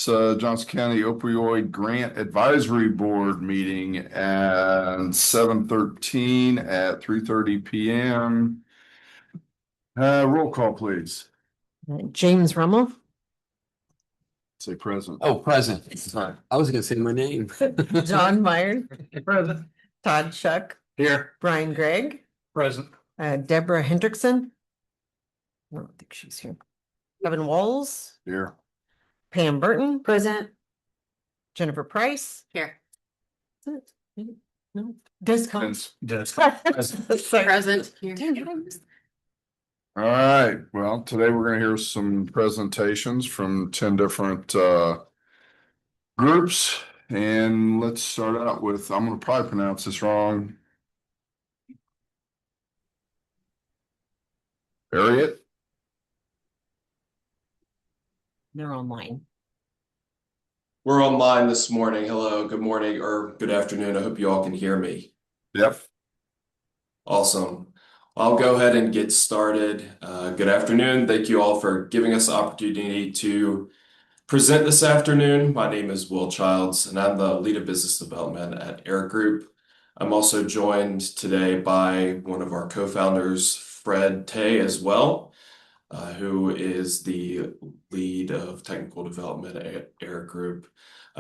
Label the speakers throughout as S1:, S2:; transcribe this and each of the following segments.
S1: this Johnson County Opioid Grant Advisory Board meeting at 7:13 at 3:30 p.m. Roll call, please.
S2: James Rummel.
S1: Say present.
S3: Oh, present. Sorry. I was gonna say my name.
S2: John Meyer.
S4: Present.
S2: Todd Shuck.
S4: Here.
S2: Brian Gregg.
S4: Present.
S2: Deborah Hendrickson. I don't think she's here. Kevin Walls.
S1: Here.
S2: Pam Burton. Present. Jennifer Price. Here. No. Des Combs.
S4: Present.
S2: Present.
S1: All right. Well, today we're going to hear some presentations from 10 different groups. And let's start out with, I'm going to probably pronounce this wrong. Harriet.
S2: They're online.
S5: We're online this morning. Hello, good morning, or good afternoon. I hope you all can hear me.
S1: Yep.
S5: Awesome. I'll go ahead and get started. Good afternoon. Thank you all for giving us the opportunity to present this afternoon. My name is Will Childs, and I'm the lead of business development at Air Group. I'm also joined today by one of our co-founders, Fred Tay, as well, who is the lead of technical development at Air Group.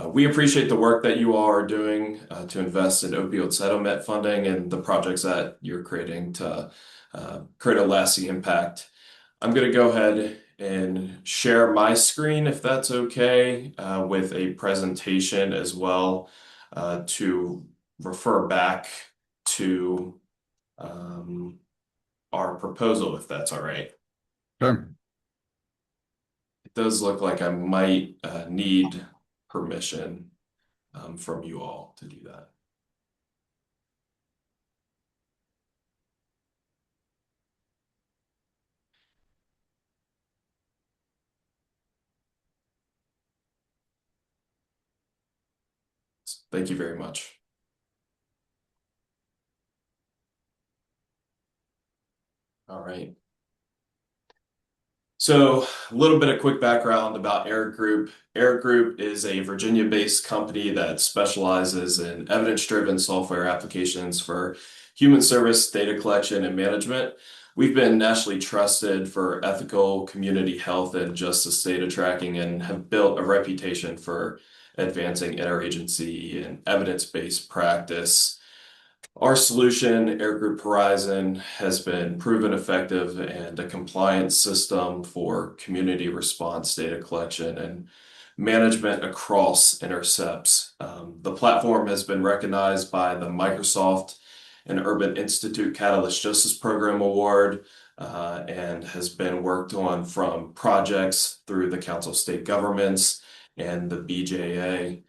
S5: We appreciate the work that you all are doing to invest in opioid settlement funding and the projects that you're creating to create a lasting impact. I'm going to go ahead and share my screen, if that's okay, with a presentation as well to refer back to our proposal, if that's all right.
S1: Okay.
S5: It does look like I might need permission from you all to do that. Thank you very much. All right. So a little bit of quick background about Air Group. Air Group is a Virginia-based company that specializes in evidence-driven software applications for human service data collection and management. We've been nationally trusted for ethical community health and justice data tracking and have built a reputation for advancing interagency and evidence-based practice. Our solution, Air Group Horizon, has been proven effective and a compliance system for community response data collection and management across intercepts. The platform has been recognized by the Microsoft and Urban Institute Catalyst Justice Program Award and has been worked on from projects through the Council of State Governments and the BJA.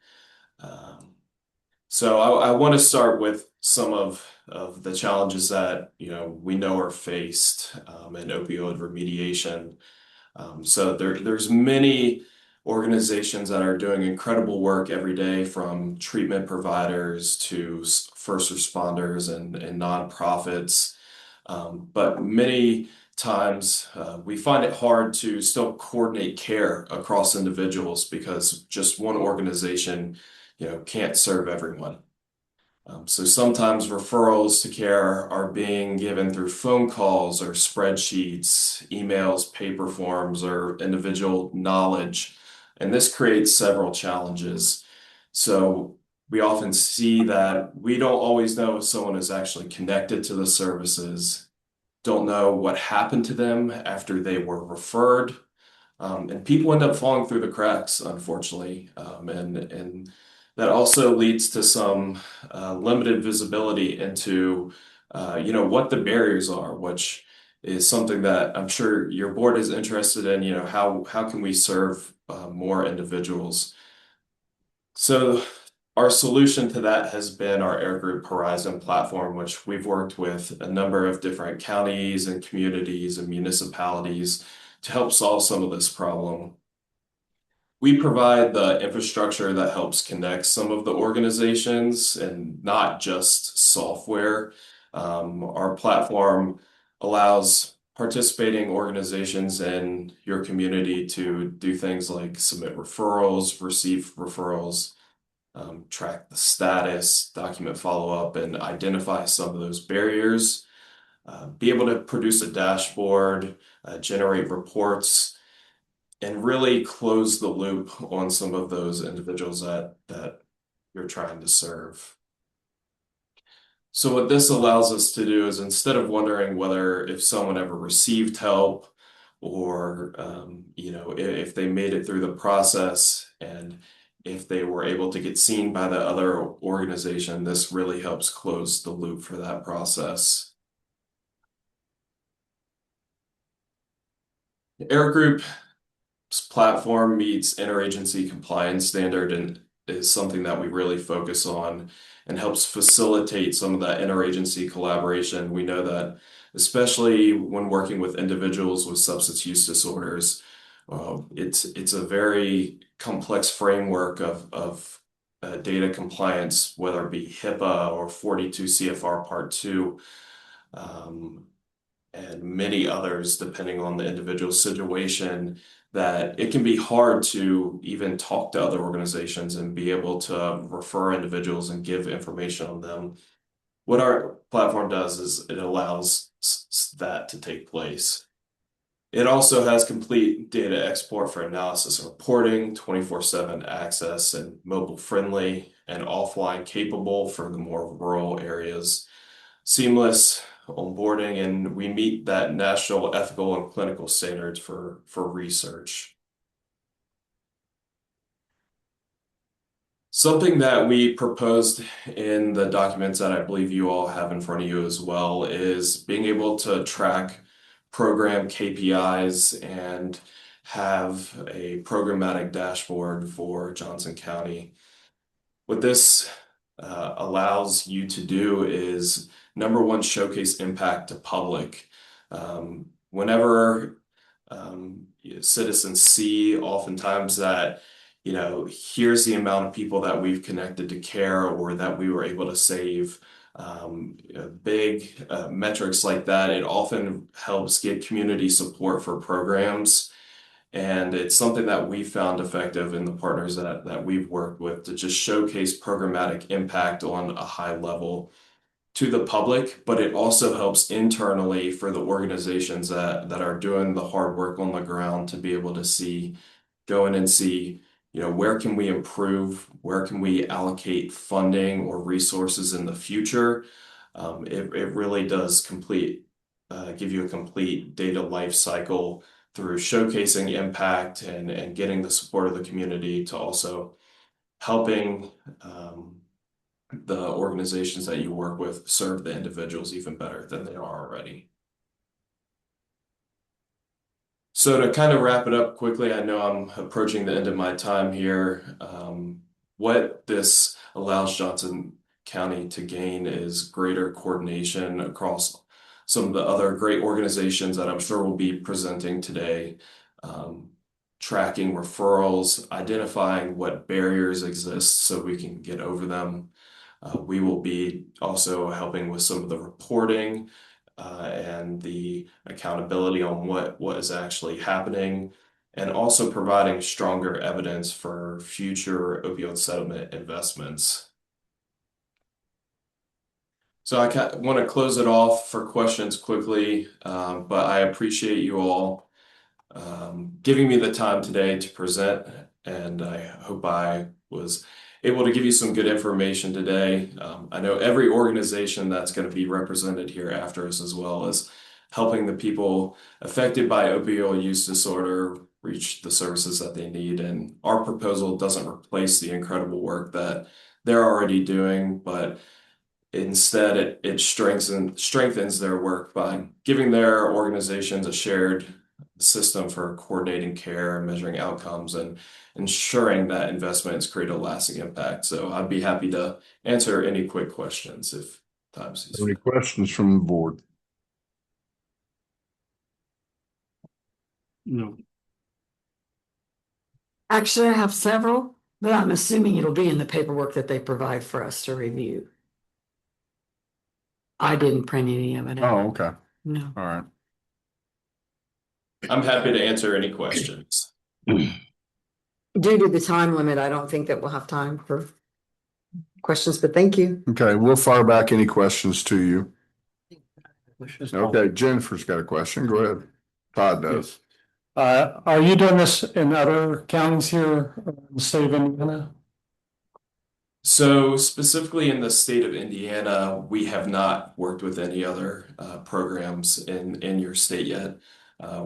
S5: So I want to start with some of the challenges that we know are faced in opioid remediation. So there's many organizations that are doing incredible work every day, from treatment providers to first responders and nonprofits. But many times we find it hard to still coordinate care across individuals because just one organization can't serve everyone. So sometimes referrals to care are being given through phone calls or spreadsheets, emails, paper forms, or individual knowledge. And this creates several challenges. So we often see that we don't always know if someone is actually connected to the services, don't know what happened to them after they were referred. And people end up falling through the cracks, unfortunately. And that also leads to some limited visibility into, what the barriers are, which is something that I'm sure your board is interested in. How can we serve more individuals? So our solution to that has been our Air Group Horizon platform, which we've worked with a number of different counties and communities and municipalities to help solve some of this problem. We provide the infrastructure that helps connect some of the organizations and not just software. Our platform allows participating organizations in your community to do things like submit referrals, receive referrals, track the status, document follow-up, and identify some of those barriers. Be able to produce a dashboard, generate reports, and really close the loop on some of those individuals that you're trying to serve. So what this allows us to do is, instead of wondering whether if someone ever received help or if they made it through the process and if they were able to get seen by the other organization, this really helps close the loop for that process. Air Group's platform meets interagency compliance standard and is something that we really focus on and helps facilitate some of that interagency collaboration. We know that, especially when working with individuals with substance use disorders, it's a very complex framework of data compliance, whether it be HIPAA or 42 CFR Part 2. And many others, depending on the individual situation, that it can be hard to even talk to other organizations and be able to refer individuals and give information on them. What our platform does is it allows that to take place. It also has complete data export for analysis and reporting, 24/7 access, and mobile friendly and offline capable for the more rural areas. Seamless onboarding, and we meet that national ethical and clinical standards for research. Something that we proposed in the documents that I believe you all have in front of you as well is being able to track program KPIs and have a programmatic dashboard for Johnson County. What this allows you to do is, number one, showcase impact to public. Whenever citizens see oftentimes that, here's the amount of people that we've connected to care or that we were able to save, big metrics like that, it often helps get community support for programs. And it's something that we found effective in the partners that we've worked with to just showcase programmatic impact on a high level to the public, but it also helps internally for the organizations that are doing the hard work on the ground to be able to go in and see, where can we improve, where can we allocate funding or resources in the future. It really does give you a complete data life cycle through showcasing impact and getting the support of the community to also helping the organizations that you work with serve the individuals even better than they are already. So to kind of wrap it up quickly, I know I'm approaching the end of my time here. What this allows Johnson County to gain is greater coordination across some of the other great organizations that I'm sure will be presenting today, tracking referrals, identifying what barriers exist so we can get over them. We will be also helping with some of the reporting and the accountability on what is actually happening, and also providing stronger evidence for future opioid settlement investments. So I want to close it off for questions quickly, but I appreciate you all giving me the time today to present, and I hope I was able to give you some good information today. I know every organization that's going to be represented here after us, as well as helping the people affected by opioid use disorder reach the services that they need. And our proposal doesn't replace the incredible work that they're already doing, but instead it strengthens their work by giving their organizations a shared system for coordinating care, measuring outcomes, and ensuring that investments create a lasting impact. So I'd be happy to answer any quick questions if time sees
S1: Any
S5: fit.
S1: questions from the board?
S3: No.
S4: Actually, I have several, but I'm assuming it'll be in the paperwork that they provide for us to review. I didn't print any of it out.
S1: Oh, okay.
S4: No.
S1: All right.
S5: I'm happy to answer any questions.
S4: Due to the time limit, I don't think that we'll have time for questions, but thank you.
S1: Okay, we'll fire back any questions to you. Okay, Jennifer's got a question. Go ahead. Todd does.
S6: Are you doing this in other counties here in the state of Indiana?
S5: So specifically in the state of Indiana, we have not worked with any other programs in your state yet.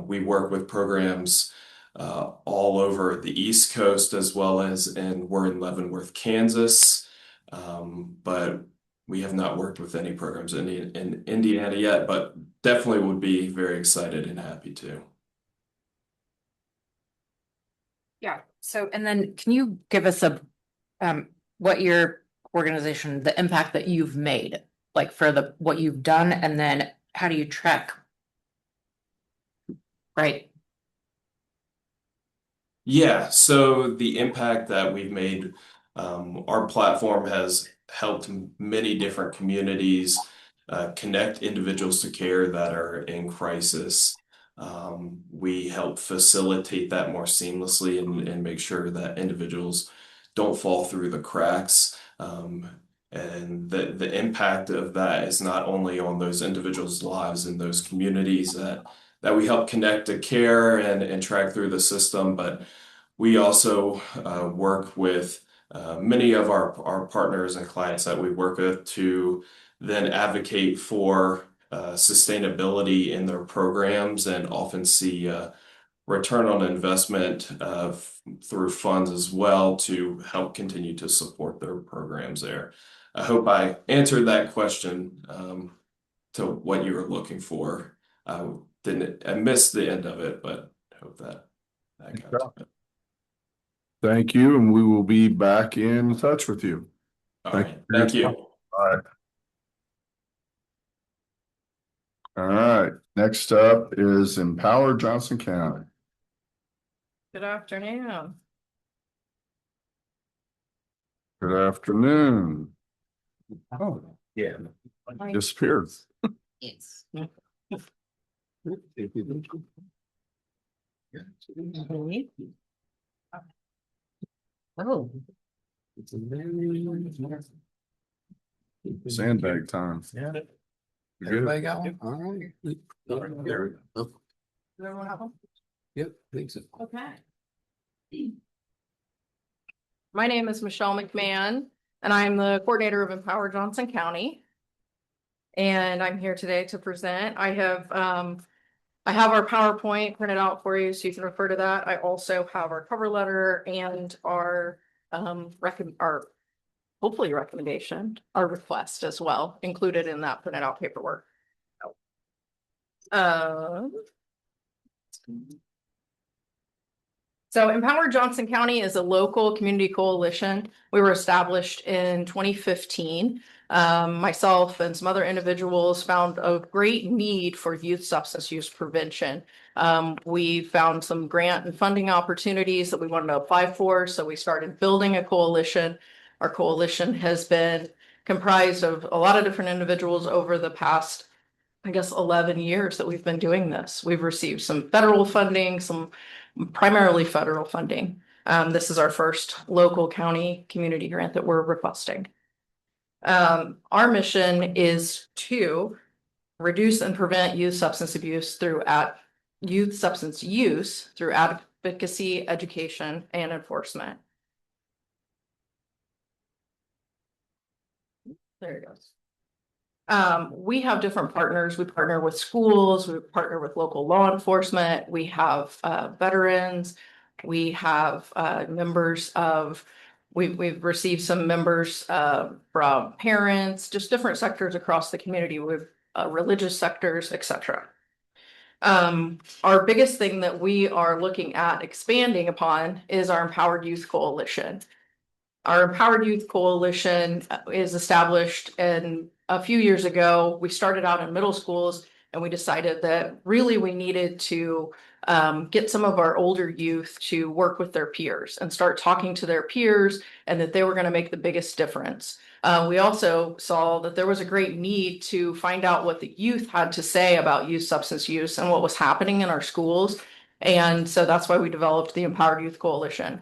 S5: We work with programs all over the East Coast as well as we're in Leavenworth, Kansas. But we have not worked with any programs in Indiana yet, but definitely would be very excited and happy to.
S7: Yeah, so and then can you give us what your organization, the impact that you've made, like for what you've done, and then how do you track? Right.
S5: Yeah, so the impact that we've made, our platform has helped many different communities connect individuals to care that are in crisis. We help facilitate that more seamlessly and make sure that individuals don't fall through the cracks. And the impact of that is not only on those individuals' lives in those communities that we help connect to care and track through the system, but we also work with many of our partners and clients that we work with to then advocate for sustainability in their programs and often see return on investment through funds as well to help continue to support their programs there. I hope I answered that question to what you were looking for. I missed the end of it, but I hope that got to it.
S1: Thank you, and we will be back in touch with you.
S5: All right, thank you.
S1: All right, next up is Empower Johnson County.
S2: Good afternoon.
S1: Good afternoon. Oh,
S3: Yeah.
S1: disappeared.
S7: Yes.
S2: Oh,
S1: Sandbag time.
S3: Yeah.
S1: You
S3: Everybody
S1: good?
S3: got one? All right. Oh,
S2: everyone have them?
S3: yep, think so.
S8: Okay. My name is Michelle McMahon, and I'm the coordinator of Empower Johnson County. And I'm here today to present. I have our PowerPoint printed out for you, so you can refer to that. I also have our cover letter and our hopefully recommendation, our request as well, included in that printed out paperwork. So Empower Johnson County is a local community coalition. We were established in 2015. Myself and some other individuals found a great need for youth substance use prevention. We found some grant and funding opportunities that we wanted to apply for, so we started building a coalition. Our coalition has been comprised of a lot of different individuals over the past, I guess, 11 years that we've been doing this. We've received some federal funding, some primarily federal funding. This is our first local county community grant that we're requesting. Our mission is to reduce and prevent youth substance use through advocacy, education, and enforcement. There it goes. We have different partners. We partner with schools, we partner with local law enforcement, we have veterans, we have members of, we've received some members from parents, just different sectors across the community with religious sectors, etc. Our biggest thing that we are looking at expanding upon is our Empowered Youth Coalition. Our Empowered Youth Coalition is established a few years ago. We started out in middle schools and we decided that really we needed to get some of our older youth to work with their peers and start talking to their peers, and that they were going to make the biggest difference. We also saw that there was a great need to find out what the youth had to say about youth substance use and what was happening in our schools. And so that's why we developed the Empowered Youth Coalition.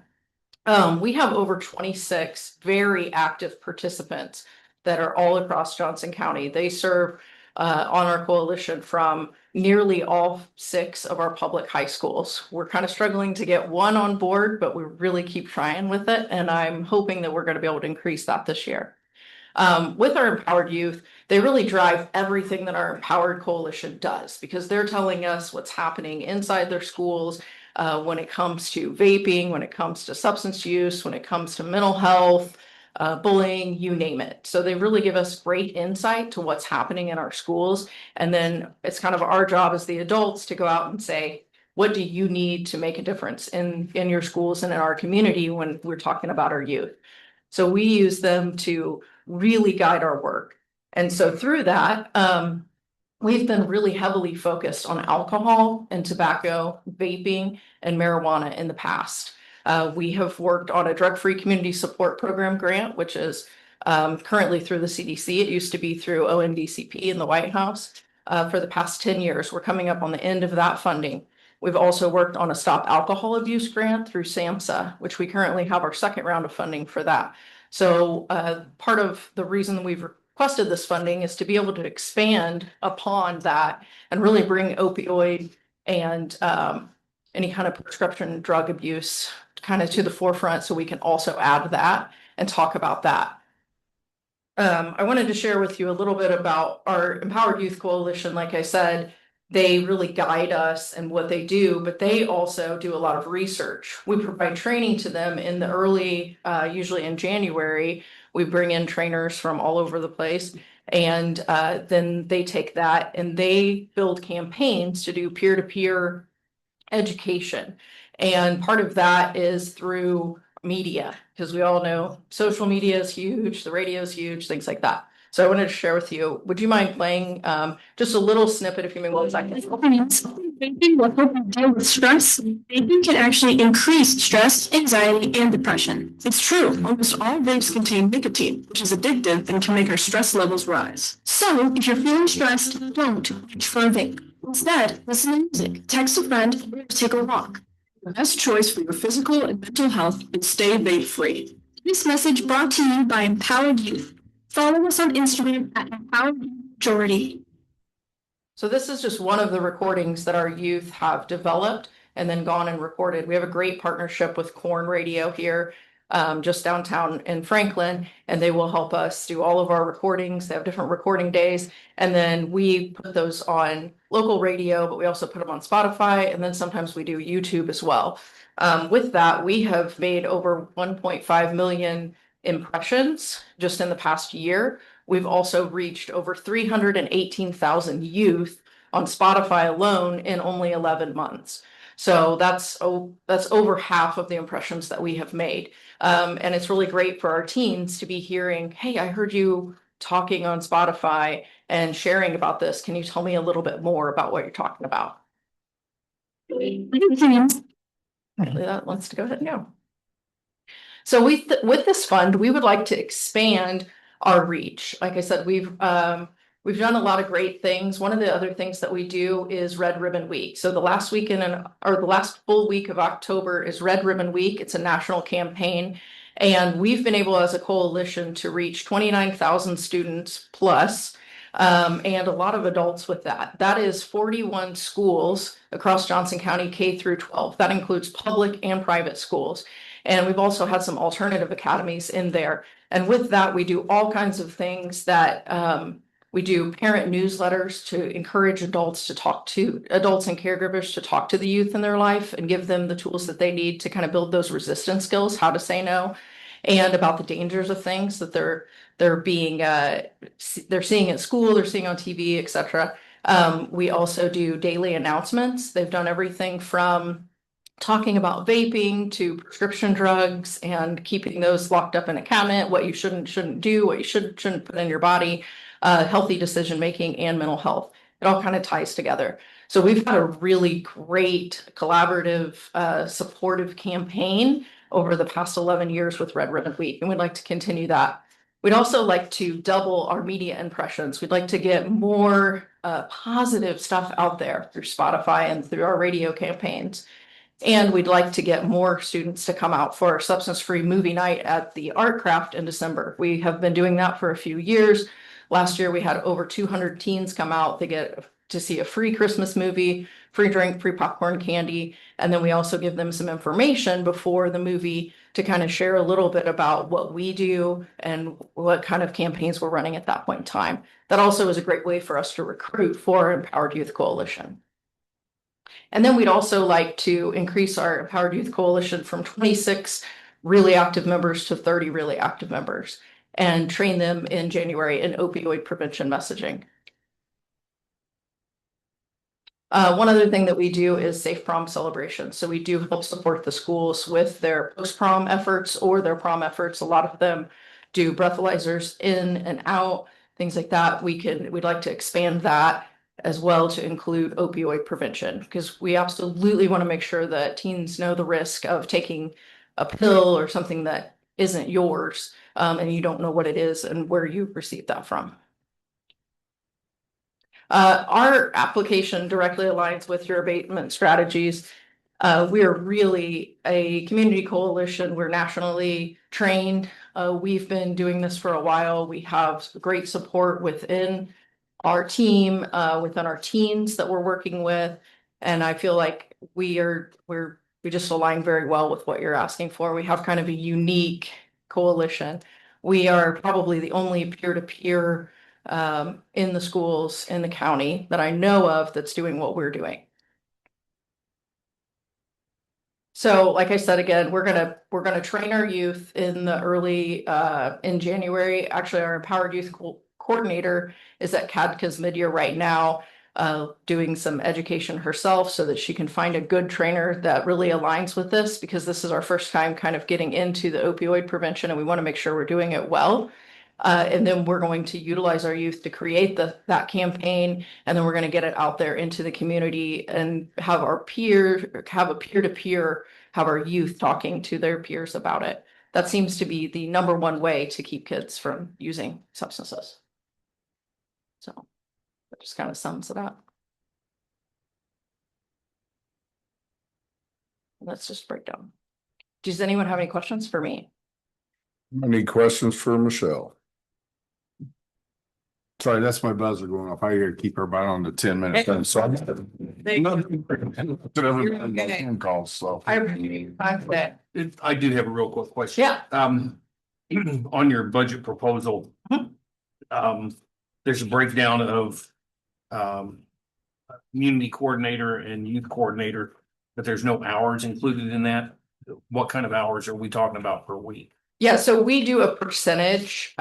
S8: We have over 26 very active participants that are all across Johnson County. They serve on our coalition from nearly all 6 of our public high schools. We're kind of struggling to get one on board, but we really keep trying with it. And I'm hoping that we're going to be able to increase that this year. With our empowered youth, they really drive everything that our Empowered Coalition does, because they're telling us what's happening inside their schools when it comes to vaping, when it comes to substance use, when it comes to mental health, bullying, you name it. So they really give us great insight to what's happening in our schools. And then it's kind of our job as the adults to go out and say, what do you need to make a difference in your schools and in our community when we're talking about our youth? So we use them to really guide our work. And so through that, we've been really heavily focused on alcohol and tobacco, vaping, and marijuana in the past. We have worked on a drug-free community support program grant, which is currently through the CDC. It used to be through ONDCP in the White House for the past 10 years. We're coming up on the end of that funding. We've also worked on a Stop Alcohol Abuse grant through SAMHSA, which we currently have our second round of funding for that. So part of the reason we've requested this funding is to be able to expand upon that and really bring opioid and any kind of prescription drug abuse kind of to the forefront, so we can also add that and talk about that. I wanted to share with you a little bit about our Empowered Youth Coalition. Like I said, they really guide us and what they do, but they also do a lot of research. We provide training to them in the early, usually in January. We bring in trainers from all over the place, and then they take that and they build campaigns to do peer-to-peer education. And part of that is through media, because we all know social media is huge, the radio is huge, things like that. So I wanted to share with you, would you mind playing just a little snippet, if you may, 1 second?
S9: Vaping will help you deal with stress. Vaping can actually increase stress, anxiety, and depression. It's true, almost all vapes contain nicotine, which is addictive and can make our stress levels rise. So, if you're feeling stressed, don't reach for a vape. Instead, listen to music, text a friend, or take a walk. The best choice for your physical and mental health is stay vape-free. This message brought to you by Empowered Youth. Follow us on Instagram at Empowered Majority.
S8: So this is just one of the recordings that our youth have developed and then gone and recorded. We have a great partnership with Corn Radio here, just downtown in Franklin, and they will help us do all of our recordings. They have different recording days, and then we put those on local radio, but we also put them on Spotify, and then sometimes we do YouTube as well. With that, we have made over 1.5 million impressions just in the past year. We've also reached over 318,000 youth on Spotify alone in only 11 months. So that's over half of the impressions that we have made. And it's really great for our teens to be hearing, hey, I heard you talking on Spotify and sharing about this. Can you tell me a little bit more about what you're talking about? That wants to go ahead and go. So with this fund, we would like to expand our reach. Like I said, we've done a lot of great things. One of the other things that we do is Red Ribbon Week. So the last the last full week of October is Red Ribbon Week. It's a national campaign, and we've been able as a coalition to reach 29,000 students plus, and a lot of adults with that. That is 41 schools across Johnson County, K through 12. That includes public and private schools. And we've also had some alternative academies in there. And with that, we do all kinds of things that we do parent newsletters to encourage adults and caregivers to talk to the youth in their life and give them the tools that they need to kind of build those resistance skills, how to say no, and about the dangers of things that they're seeing at school, they're seeing on TV, etc. We also do daily announcements. They've done everything from talking about vaping to prescription drugs and keeping those locked up in a cabinet, what you shouldn't do, what you shouldn't put in your body, healthy decision making, and mental health. It all kind of ties together. So we've had a really great collaborative, supportive campaign over the past 11 years with Red Ribbon Week, and we'd like to continue that. We'd also like to double our media impressions. We'd like to get more positive stuff out there through Spotify and through our radio campaigns. And we'd like to get more students to come out for our substance-free movie night at the Art Craft in December. We have been doing that for a few years. Last year, we had over 200 teens come out. They get to see a free Christmas movie, free drink, free popcorn, candy. And then we also give them some information before the movie to kind of share a little bit about what we do and what kind of campaigns we're running at that point in time. That also is a great way for us to recruit for Empowered Youth Coalition. And then we'd also like to increase our Empowered Youth Coalition from 26 really active members to 30 really active members and train them in January in opioid prevention messaging. One other thing that we do is safe prom celebrations. So we do help support the schools with their post-prom efforts or their prom efforts. A lot of them do breathalyzers in and out, things like that. We'd like to expand that as well to include opioid prevention, because we absolutely want to make sure that teens know the risk of taking a pill or something that isn't yours, and you don't know what it is and where you received that from. Our application directly aligns with your abatement strategies. We are really a community coalition. We're nationally trained. We've been doing this for a while. We have great support within our team, within our teens that we're working with. And I feel like we just align very well with what you're asking for. We have kind of a unique coalition. We are probably the only peer-to-peer in the schools in the county that I know of that's doing what we're doing. So like I said, again, we're gonna train our youth in the early in January. Actually, our Empowered Youth Coordinator is at CADCA's midyear right now, doing some education herself so that she can find a good trainer that really aligns with this, because this is our first time kind of getting into the opioid prevention and we want to make sure we're doing it well. And then we're going to utilize our youth to create that campaign, and then we're going to get it out there into the community and have a peer-to-peer, have our youth talking to their peers about it. That seems to be the number one way to keep kids from using substances. So that just kind of sums it up. Let's just break down. Does anyone have any questions for me?
S1: Any questions for Michelle? Sorry, that's my buzzer going off. I gotta keep everybody on the 10-minute thing, so I'm. Phone calls, so.
S8: I appreciate that.
S3: I did have a real quick question.
S8: Yeah.
S3: On your budget proposal, there's a breakdown of community coordinator and youth coordinator, but there's no hours included in that. What kind of hours are we talking about per week?
S8: Yeah, so we do a percentage.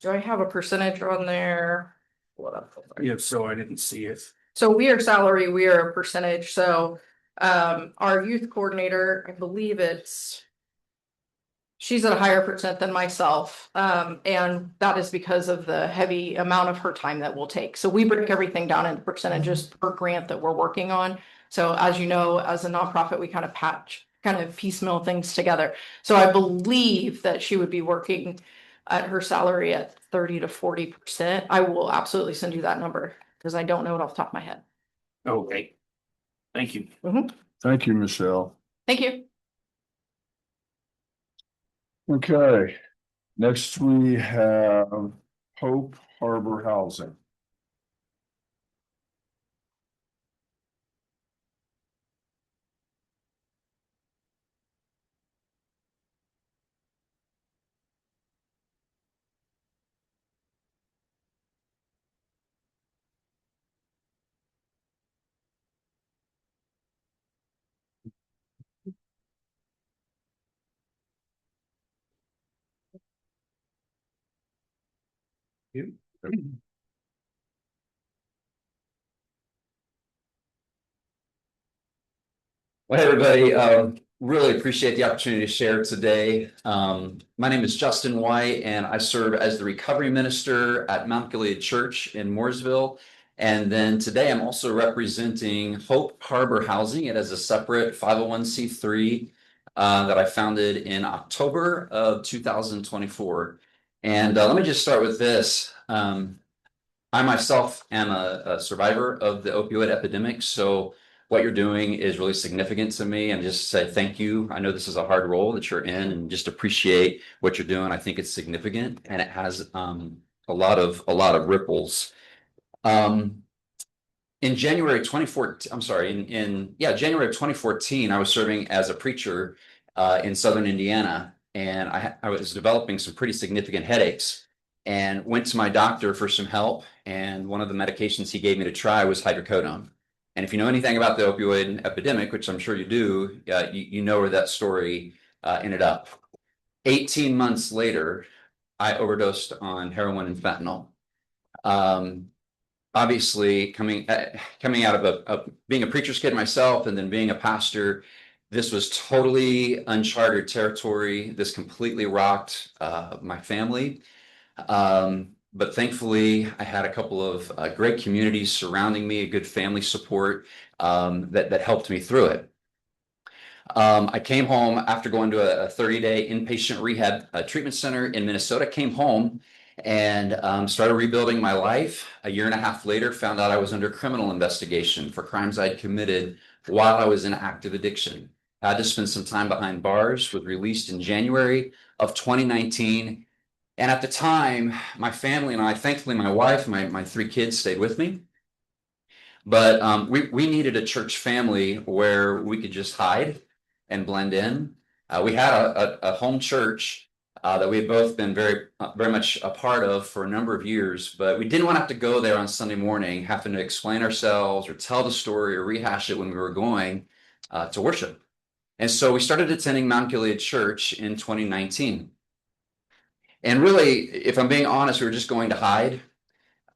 S8: Do I have a percentage on there?
S3: If so, I didn't see it.
S8: So we are salary, we are a percentage. So our youth coordinator, I believe she's at a higher percent than myself. And that is because of the heavy amount of her time that we'll take. So we break everything down into percentages per grant that we're working on. So as you know, as a nonprofit, we kind of piecemeal things together. So I believe that she would be working at her salary at 30 to 40%. I will absolutely send you that number because I don't know it off the top of my head.
S3: Okay. Thank you.
S1: Thank you, Michelle.
S8: Thank you.
S1: Okay, next we have Hope Harbor Housing.
S10: Well, hey, everybody, really appreciate the opportunity to share today. My name is Justin White, and I serve as the recovery minister at Mount Gilead Church in Mooresville. And then today I'm also representing Hope Harbor Housing. It is a separate 501c3 that I founded in October of 2024. And let me just start with this. I myself am a survivor of the opioid epidemic. So what you're doing is really significant to me, and just say thank you. I know this is a hard role that you're in, and just appreciate what you're doing. I think it's significant, and it has a lot of ripples. In January 2014, I'm sorry, January of 2014, I was serving as a preacher in Southern Indiana, and I was developing some pretty significant headaches, and went to my doctor for some help. And one of the medications he gave me to try was hydrocodone. And if you know anything about the opioid epidemic, which I'm sure you do, you know where that story ended up. 18 months later, I overdosed on heroin and fentanyl. Obviously, coming out of being a preacher's kid myself, and then being a pastor, this was totally uncharted territory. This completely rocked my family. But thankfully, I had a couple of great communities surrounding me, a good family support that helped me through it. I came home after going to a 30-day inpatient rehab treatment center in Minnesota, came home and started rebuilding my life. A year and a half later, found out I was under criminal investigation for crimes I'd committed while I was in active addiction. Had to spend some time behind bars, was released in January of 2019. And at the time, my family and I, thankfully my wife, my 3 kids stayed with me. But we needed a church family where we could just hide and blend in. We had a home church that we had both been very much a part of for a number of years, but we didn't want to have to go there on Sunday morning, having to explain ourselves or tell the story or rehash it when we were going to worship. And so we started attending Mount Gilead Church in 2019. And really, if I'm being honest, we were just going to hide.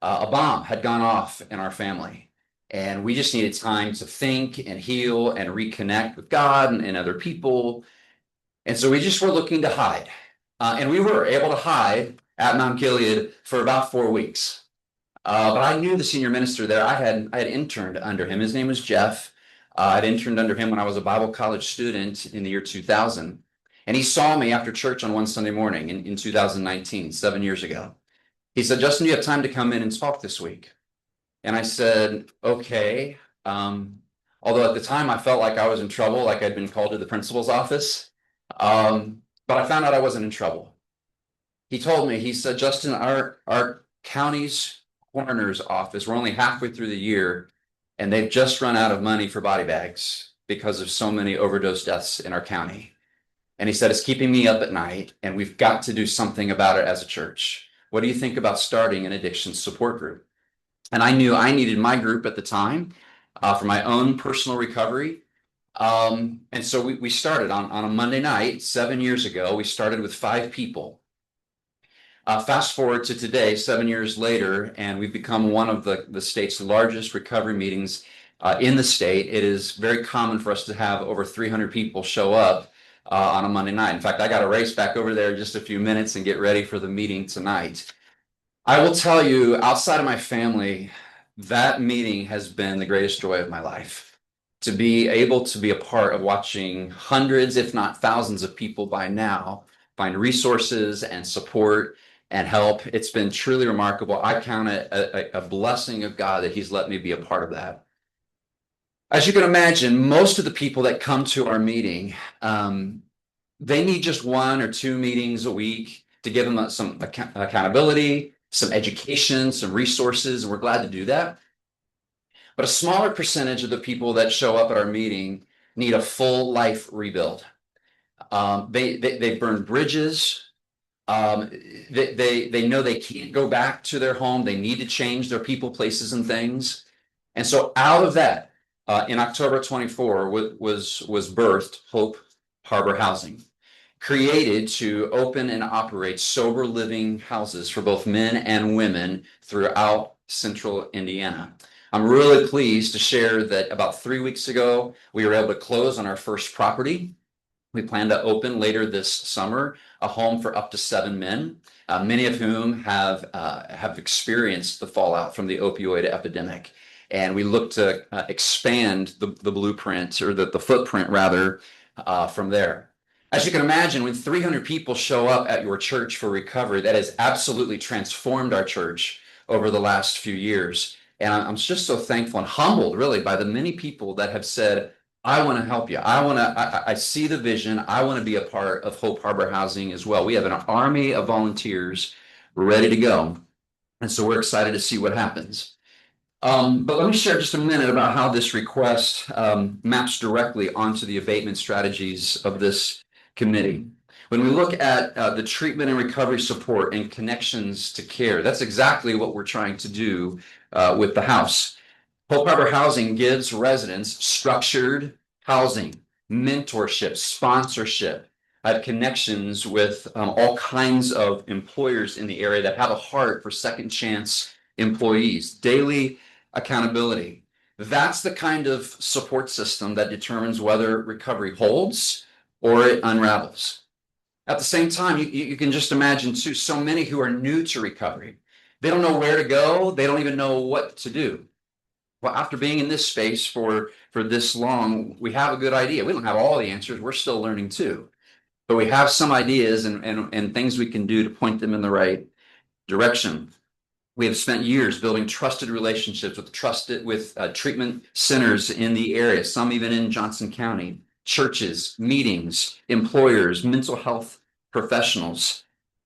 S10: A bomb had gone off in our family, and we just needed time to think and heal and reconnect with God and other people. And so we just were looking to hide. And we were able to hide at Mount Gilead for about 4 weeks. But I knew the senior minister there. I had interned under him. His name was Jeff. I'd interned under him when I was a Bible college student in the year 2000. And he saw me after church on one Sunday morning in 2019, 7 years ago. He said, "Justin, you have time to come in and talk this week?" And I said, okay. Although at the time I felt like I was in trouble, like I'd been called to the principal's office. But I found out I wasn't in trouble. He told me, he said, "Justin, our county's coroner's office, we're only halfway through the year, and they've just run out of money for body bags because of so many overdose deaths in our county." And he said, "It's keeping me up at night, and we've got to do something about it as a church. What do you think about starting an addiction support group?" And I knew I needed my group at the time for my own personal recovery. And so we started on a Monday night, 7 years ago. We started with 5 people. Fast forward to today, 7 years later, and we've become one of the state's largest recovery meetings in the state. It is very common for us to have over 300 people show up on a Monday night. In fact, I got to race back over there in just a few minutes and get ready for the meeting tonight. I will tell you, outside of my family, that meeting has been the greatest joy of my life. To be able to be a part of watching hundreds, if not thousands of people by now find resources and support and help. It's been truly remarkable. I count it a blessing of God that He's let me be a part of that. As you can imagine, most of the people that come to our meeting, they need just 1 or 2 meetings a week to give them some accountability, some education, some resources, and we're glad to do that. But a smaller percentage of the people that show up at our meeting need a full life rebuild. They've burned bridges. They know they can't go back to their home. They need to change their people, places, and things. And so out of that, in October 24 was birthed Hope Harbor Housing, created to open and operate sober living houses for both men and women throughout central Indiana. I'm really pleased to share that about 3 weeks ago, we were able to close on our first property. We plan to open later this summer a home for up to 7 men, many of whom have experienced the fallout from the opioid epidemic. And we look to expand the blueprint, or the footprint rather, from there. As you can imagine, when 300 people show up at your church for recovery, that has absolutely transformed our church over the last few years. And I'm just so thankful and humbled, really, by the many people that have said, I want to help you. I see the vision. I want to be a part of Hope Harbor Housing as well. We have an army of volunteers ready to go. And so we're excited to see what happens. But let me share just a minute about how this request maps directly onto the abatement strategies of this committee. When we look at the treatment and recovery support and connections to care, that's exactly what we're trying to do with the house. Hope Harbor Housing gives residents structured housing, mentorship, sponsorship. I have connections with all kinds of employers in the area that have a heart for second chance employees, daily accountability. That's the kind of support system that determines whether recovery holds or it unravels. At the same time, you can just imagine too, so many who are new to recovery, they don't know where to go. They don't even know what to do. Well, after being in this space for this long, we have a good idea. We don't have all the answers. We're still learning too. But we have some ideas and things we can do to point them in the right direction. We have spent years building trusted relationships with treatment centers in the area, some even in Johnson County, churches, meetings, employers, mental health professionals.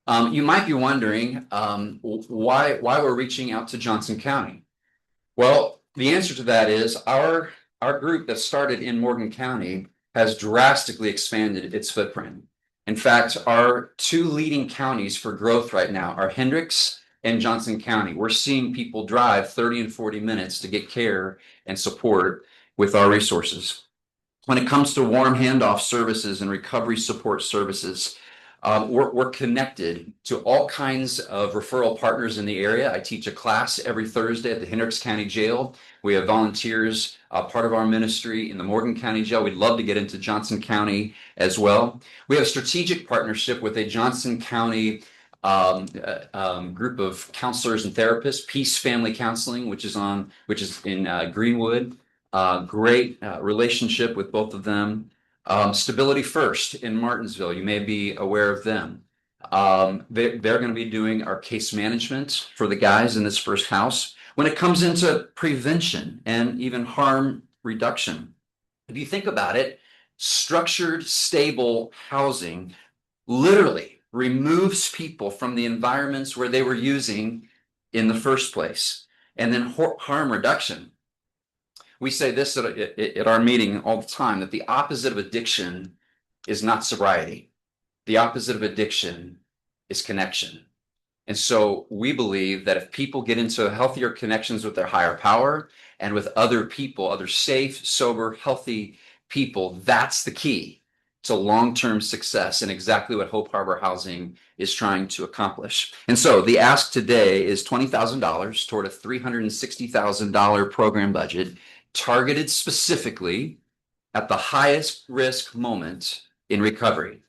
S10: You might be wondering why we're reaching out to Johnson County. Well, the answer to that is our group that started in Morgan County has drastically expanded its footprint. In fact, our two leading counties for growth right now are Hendricks and Johnson County. We're seeing people drive 30 and 40 minutes to get care and support with our resources. When it comes to warm handoff services and recovery support services, we're connected to all kinds of referral partners in the area. I teach a class every Thursday at the Hendricks County Jail. We have volunteers, part of our ministry in the Morgan County Jail. We'd love to get into Johnson County as well. We have a strategic partnership with a Johnson County group of counselors and therapists, Peace Family Counseling, which is in Greenwood. Great relationship with both of them. Stability First in Martinsville, you may be aware of them. They're going to be doing our case management for the guys in this first house. When it comes into prevention and even harm reduction, if you think about it, structured, stable housing literally removes people from the environments where they were using in the first place. And then harm reduction. We say this at our meeting all the time, that the opposite of addiction is not sobriety. The opposite of addiction is connection. And so we believe that if people get into healthier connections with their higher power and with other people, other safe, sober, healthy people, that's the key to long-term success and exactly what Hope Harbor Housing is trying to accomplish. And so the ask today is $20,000 toward a $360,000 program budget targeted specifically at the highest risk moment in recovery,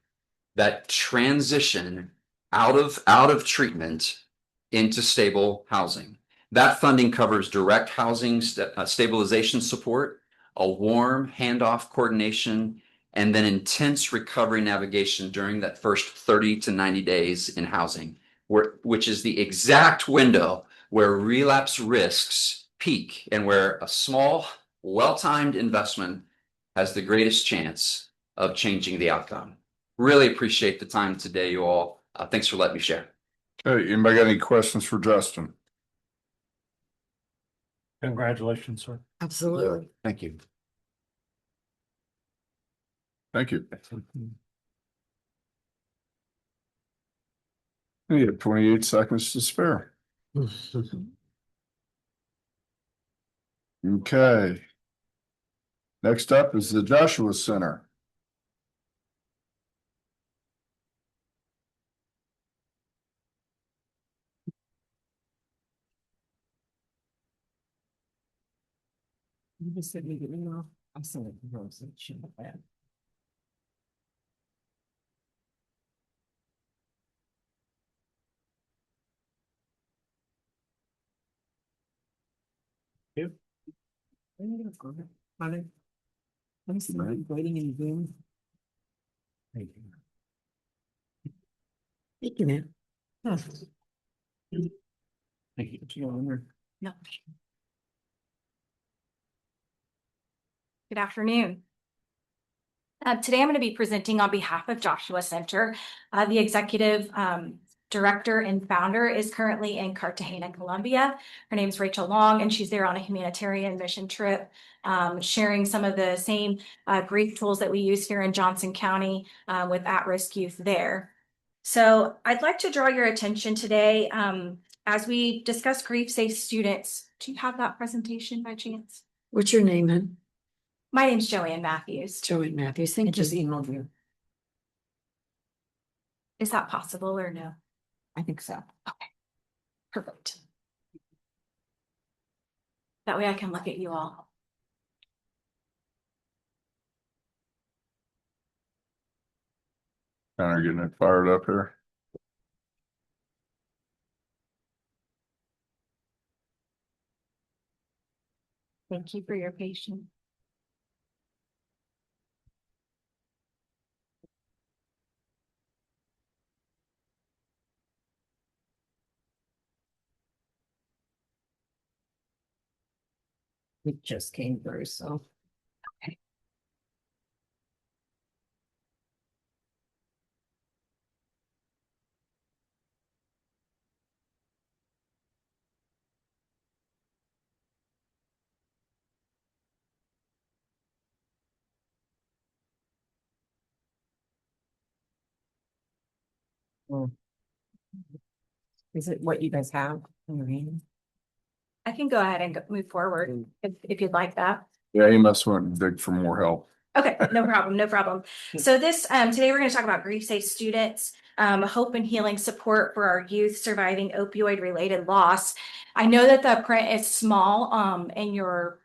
S10: that transition out of treatment into stable housing. That funding covers direct housing stabilization support, a warm handoff coordination, and then intense recovery navigation during that first 30 to 90 days in housing, which is the exact window where relapse risks peak and where a small, well-timed investment has the greatest chance of changing the outcome. Really appreciate the time today, you all. Thanks for letting me share.
S1: Hey, anybody got any questions for Justin?
S6: Congratulations, sir.
S4: Absolutely.
S10: Thank you.
S1: Thank you. You have 28 seconds to spare. Okay. Next up is the Joshua Center.
S2: You just said you didn't know. I'm sorry. Waiting in the room.
S4: Thank you, man.
S3: Thank you.
S8: No. Good afternoon. Today I'm going to be presenting on behalf of Joshua Center. The executive director and founder is currently in Cartagena, Colombia. Her name is Rachel Long, and she's there on a humanitarian mission trip, sharing some of the same grief tools that we use here in Johnson County with at-risk youth there. So I'd like to draw your attention today as we discuss grief-safe students. Do you have that presentation by chance?
S4: What's your name, hon?
S8: My name's Joanne Matthews.
S4: Joanne Matthews.
S2: I
S4: Thank you.
S2: just emailed you.
S8: Is that possible or no?
S2: I think so.
S8: Perfect. That way I can look at you all.
S1: Kind of getting it fired up here.
S8: Thank you for your patience.
S2: It just came through, so. Is it what you guys have in your hand?
S8: I can go ahead and move forward if you'd like that.
S1: Yeah, he must want to dig for more help.
S8: Okay, no problem, no problem. So this, today we're going to talk about grief safe students, hope and healing support for our youth surviving opioid related loss. I know that the print is small in your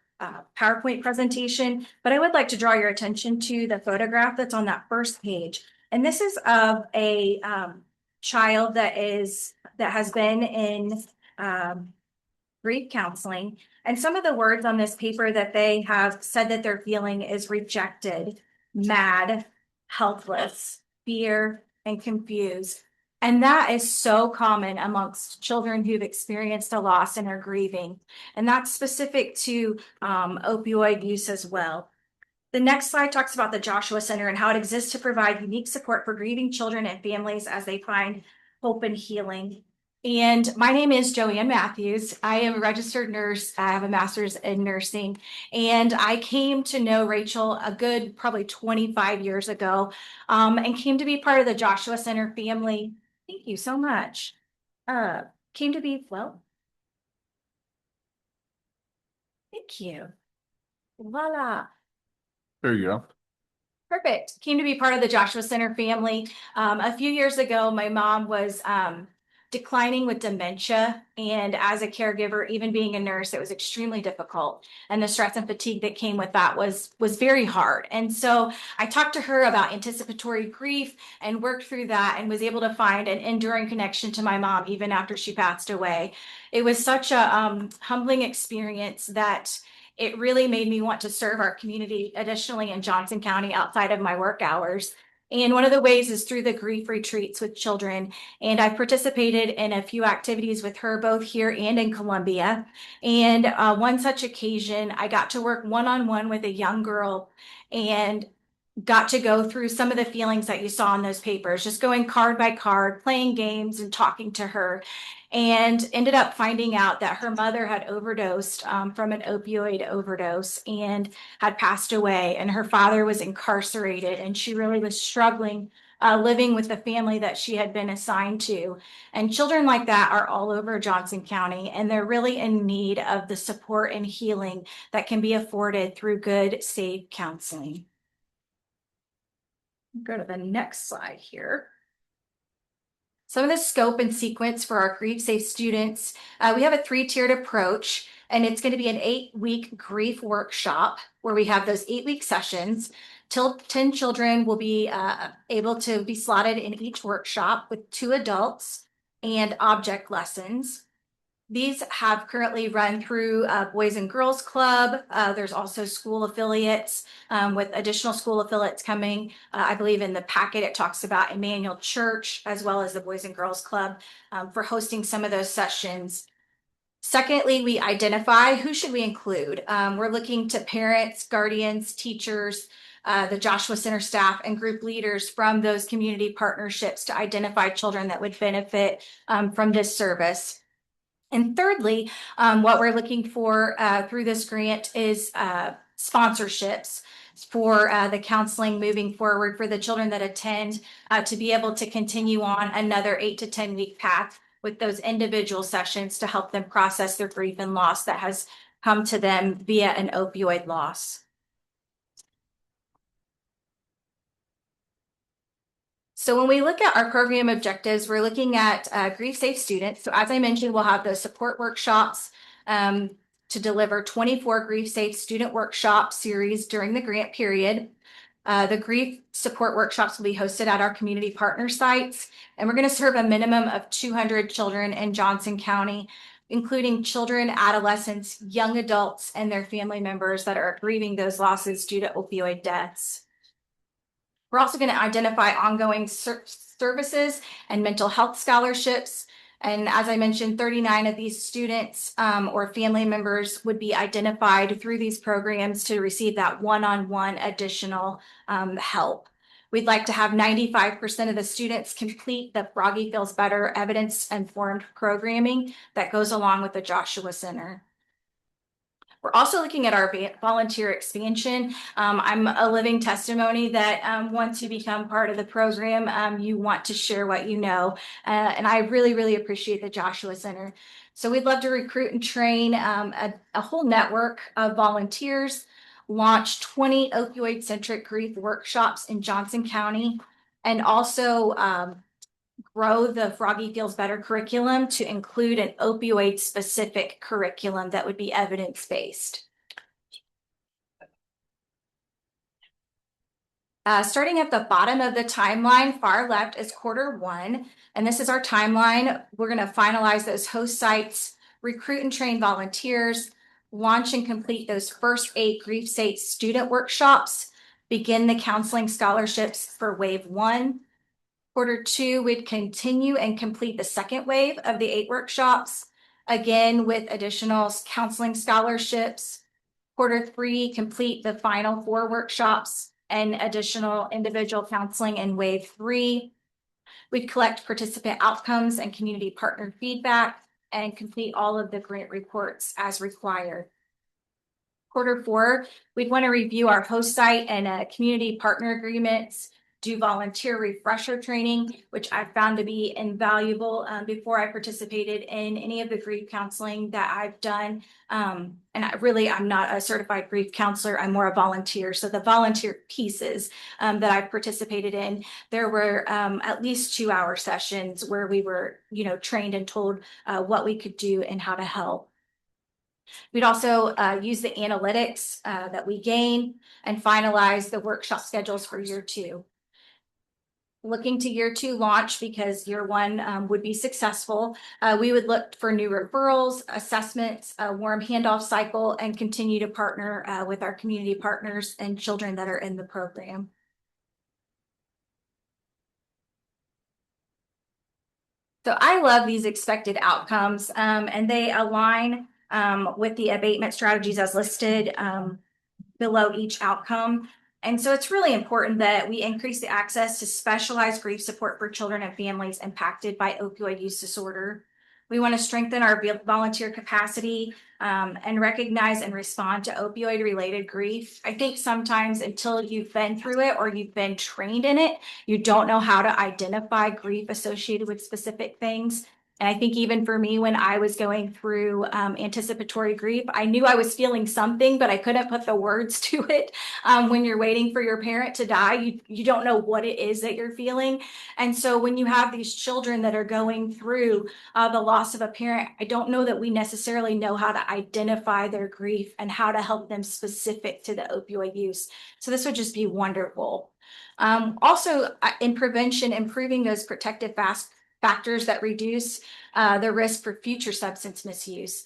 S8: PowerPoint presentation, but I would like to draw your attention to the photograph that's on that first page. And this is of a child that has been in grief counseling. And some of the words on this paper that they have said that they're feeling is rejected, mad, helpless, fear, and confused. And that is so common amongst children who've experienced a loss and are grieving. And that's specific to opioid use as well. The next slide talks about the Joshua Center and how it exists to provide unique support for grieving children and families as they find hope and healing. And my name is Joanne Matthews. I am a registered nurse. I have a master's in nursing. And I came to know Rachel a good probably 25 years ago and came to be part of the Joshua Center family. Thank you so much. Came to be, well, thank you. Voila.
S1: There you go.
S8: Perfect. Came to be part of the Joshua Center family. A few years ago, my mom was declining with dementia. And as a caregiver, even being a nurse, it was extremely difficult. And the stress and fatigue that came with that was very hard. And so I talked to her about anticipatory grief and worked through that and was able to find an enduring connection to my mom even after she passed away. It was such a humbling experience that it really made me want to serve our community additionally in Johnson County outside of my work hours. And one of the ways is through the grief retreats with children. And I've participated in a few activities with her, both here and in Columbia. And one such occasion, I got to work one-on-one with a young girl and got to go through some of the feelings that you saw in those papers, just going card by card, playing games and talking to her, and ended up finding out that her mother had overdosed from an opioid overdose and had passed away, and her father was incarcerated, and she really was struggling living with the family that she had been assigned to. And children like that are all over Johnson County, and they're really in need of the support and healing that can be afforded through good, safe counseling. Go to the next slide here. Some of the scope and sequence for our grief safe students. We have a 3-tiered approach, and it's going to be an 8-week grief workshop where we have those 8-week sessions. 10 children will be able to be slotted in each workshop with 2 adults and object lessons.
S11: These have currently run through Boys and Girls Club. There's also school affiliates with additional school affiliates coming. I believe in the packet it talks about Emmanuel Church as well as the Boys and Girls Club for hosting some of those sessions. Secondly, we identify who should we include. We're looking to parents, guardians, teachers, the Joshua Center staff and group leaders from those community partnerships to identify children that would benefit from this service. And thirdly, what we're looking for through this grant is sponsorships for the counseling moving forward for the children that attend to be able to continue on another 8 to 10 week path with those individual sessions to help them process their grief and loss that has come to them via an opioid loss. So when we look at our program objectives, we're looking at grief safe students. So as I mentioned, we'll have those support workshops to deliver 24 grief safe student workshop series during the grant period. The grief support workshops will be hosted at our community partner sites, and we're going to serve a minimum of 200 children in Johnson County, including children, adolescents, young adults, and their family members that are grieving those losses due to opioid deaths. We're also going to identify ongoing services and mental health scholarships. And as I mentioned, 39 of these students or family members would be identified through these programs to receive that one-on-one additional help. We'd like to have 95% of the students complete the Froggy Feels Better evidence-informed programming that goes along with the Joshua Center. We're also looking at our volunteer expansion. I'm a living testimony that once you become part of the program, you want to share what you know. And I really, really appreciate the Joshua Center. So we'd love to recruit and train a whole network of volunteers, launch 20 opioid-centric grief workshops in Johnson County, and also grow the Froggy Feels Better curriculum to include an opioid-specific curriculum that would be evidence-based. Starting at the bottom of the timeline, far left is Q1, and this is our timeline. We're going to finalize those host sites, recruit and train volunteers, launch and complete those first 8 grief safe student workshops, begin the counseling scholarships for wave 1. Q2, we'd continue and complete the second wave of the 8 workshops, again with additional counseling scholarships. Q3, complete the final 4 workshops and additional individual counseling in wave 3. We'd collect participant outcomes and community partner feedback and complete all of the grant reports as required. Q4, we'd want to review our host site and community partner agreements, do volunteer refresher training, which I found to be invaluable before I participated in any of the grief counseling that I've done. And I'm not a certified grief counselor, I'm more a volunteer. So the volunteer pieces that I've participated in, there were at least 2-hour sessions where we were, trained and told what we could do and how to help. We'd also use the analytics that we gain and finalize the workshop schedules for year 2. Looking to year 2 launch because year 1 would be successful. We would look for new referrals, assessments, a warm handoff cycle, and continue to partner with our community partners and children that are in the program. So I love these expected outcomes and they align with the abatement strategies as listed below each outcome. And so it's really important that we increase the access to specialized grief support for children and families impacted by opioid use disorder. We want to strengthen our volunteer capacity and recognize and respond to opioid-related grief. I think sometimes until you've been through it or you've been trained in it, you don't know how to identify grief associated with specific things. And I think even for me, when I was going through anticipatory grief, I knew I was feeling something, but I couldn't put the words to it. When you're waiting for your parent to die, you don't know what it is that you're feeling. And so when you have these children that are going through the loss of a parent, I don't know that we necessarily know how to identify their grief and how to help them specific to the opioid use. So this would just be wonderful. Also in prevention, improving those protective factors that reduce the risk for future substance misuse.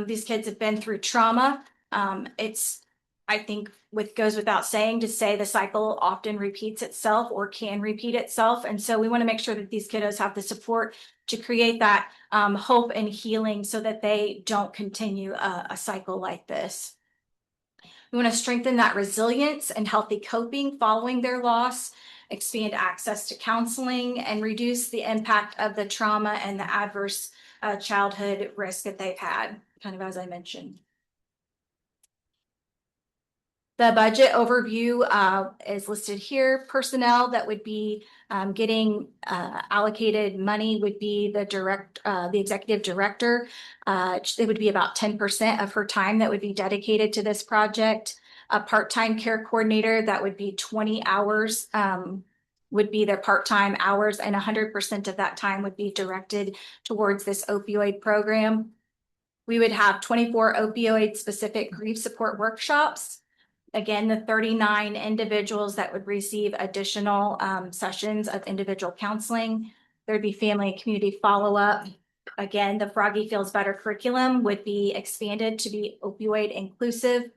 S11: These kids have been through trauma. I think goes without saying to say the cycle often repeats itself or can repeat itself. And so we want to make sure that these kiddos have the support to create that hope and healing so that they don't continue a cycle like this. We want to strengthen that resilience and healthy coping following their loss, expand access to counseling, and reduce the impact of the trauma and the adverse childhood risk that they've had, kind of as I mentioned. The budget overview is listed here. Personnel that would be getting allocated money would be the executive director. It would be about 10% of her time that would be dedicated to this project. A part-time care coordinator that would be 20 hours would be their part-time hours, and 100% of that time would be directed towards this opioid program. We would have 24 opioid specific grief support workshops. Again, the 39 individuals that would receive additional sessions of individual counseling. There'd be family and community follow-up. Again, the Froggy Feels Better curriculum would be expanded to be opioid inclusive.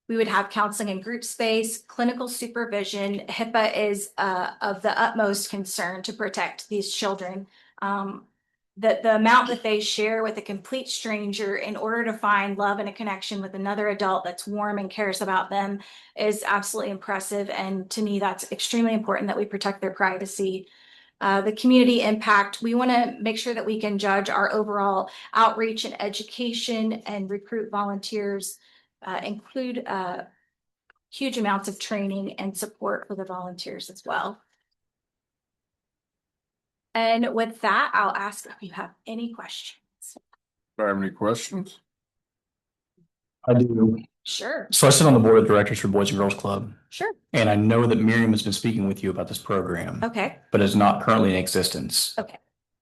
S11: We would have counseling in group space, clinical supervision. HIPAA is of the utmost concern to protect these children. The amount that they share with a complete stranger in order to find love and a connection with another adult that's warm and cares about them is absolutely impressive. And to me, that's extremely important that we protect their privacy. The community impact, we want to make sure that we can judge our overall outreach and education and recruit volunteers, include huge amounts of training and support for the volunteers as well. And with that, I'll ask if you have any questions.
S1: Do I have any questions?
S6: I do.
S11: Sure,
S6: So I sit on the board of directors for Boys and Girls Club,
S11: sure.
S6: and I know that Miriam has been speaking with you about this program.
S11: Okay,
S6: But is not currently in existence.
S11: okay.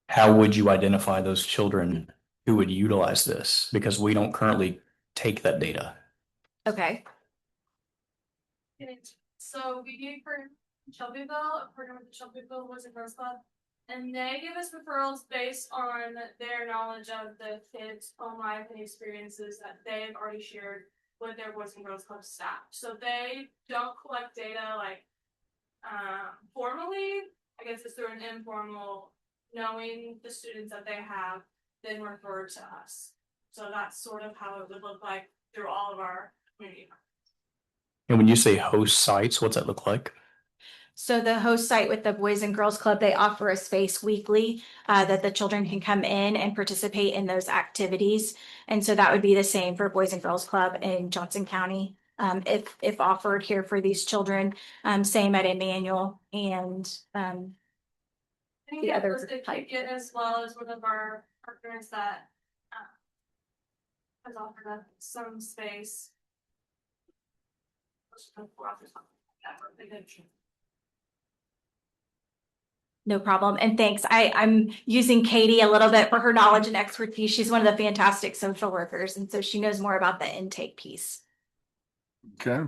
S6: How would you identify those children who would utilize this? Because we don't currently take that data.
S11: Okay,
S9: So we do for Shelbyville, a program with the Shelbyville Boys and Girls Club. And they give us referrals based on their knowledge of the kids' home life and experiences that they've already shared with their Boys and Girls Club staff. So they don't collect data like formally. I guess it's through an informal, knowing the students that they have, then refer to us. So that's sort of how it would look like through all of our community.
S6: And when you say host sites, what's that look like?
S11: so the host site with the Boys and Girls Club, they offer a space weekly that the children can come in and participate in those activities. And so that would be the same for Boys and Girls Club in Johnson County. If offered here for these children, same at Emmanuel and the other type.
S9: Get as well as one of our partners that has offered us some space.
S11: No problem. And thanks. I'm using Katie a little bit for her knowledge and expertise. She's one of the fantastic social workers. And so she knows more about the intake piece.
S1: Okay.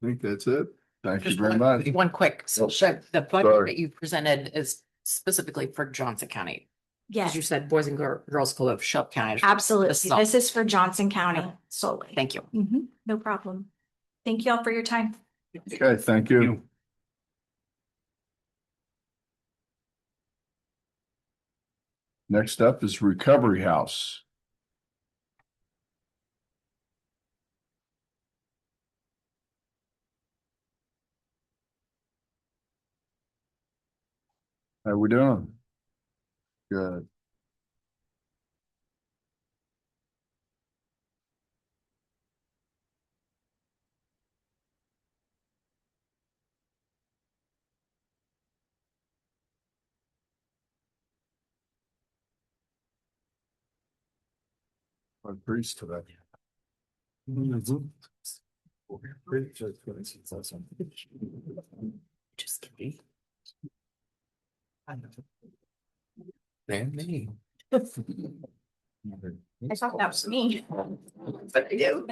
S1: I think that's it. Thank you
S7: Just
S1: very much.
S7: One quick, so
S1: Oh,
S7: the budget
S1: sorry.
S7: that you presented is specifically for Johnson County.
S11: Yes,
S7: As you said, Boys and Girls Club of Shelby County.
S11: absolutely.
S7: This is all-
S11: This is for Johnson County solely.
S7: Thank you.
S11: No problem. Thank you all for your time.
S1: Okay, thank you. Next up is Recovery House. How we doing? Good. I'm priest today.
S7: Just kidding. Me.
S11: I thought that was me. But I do.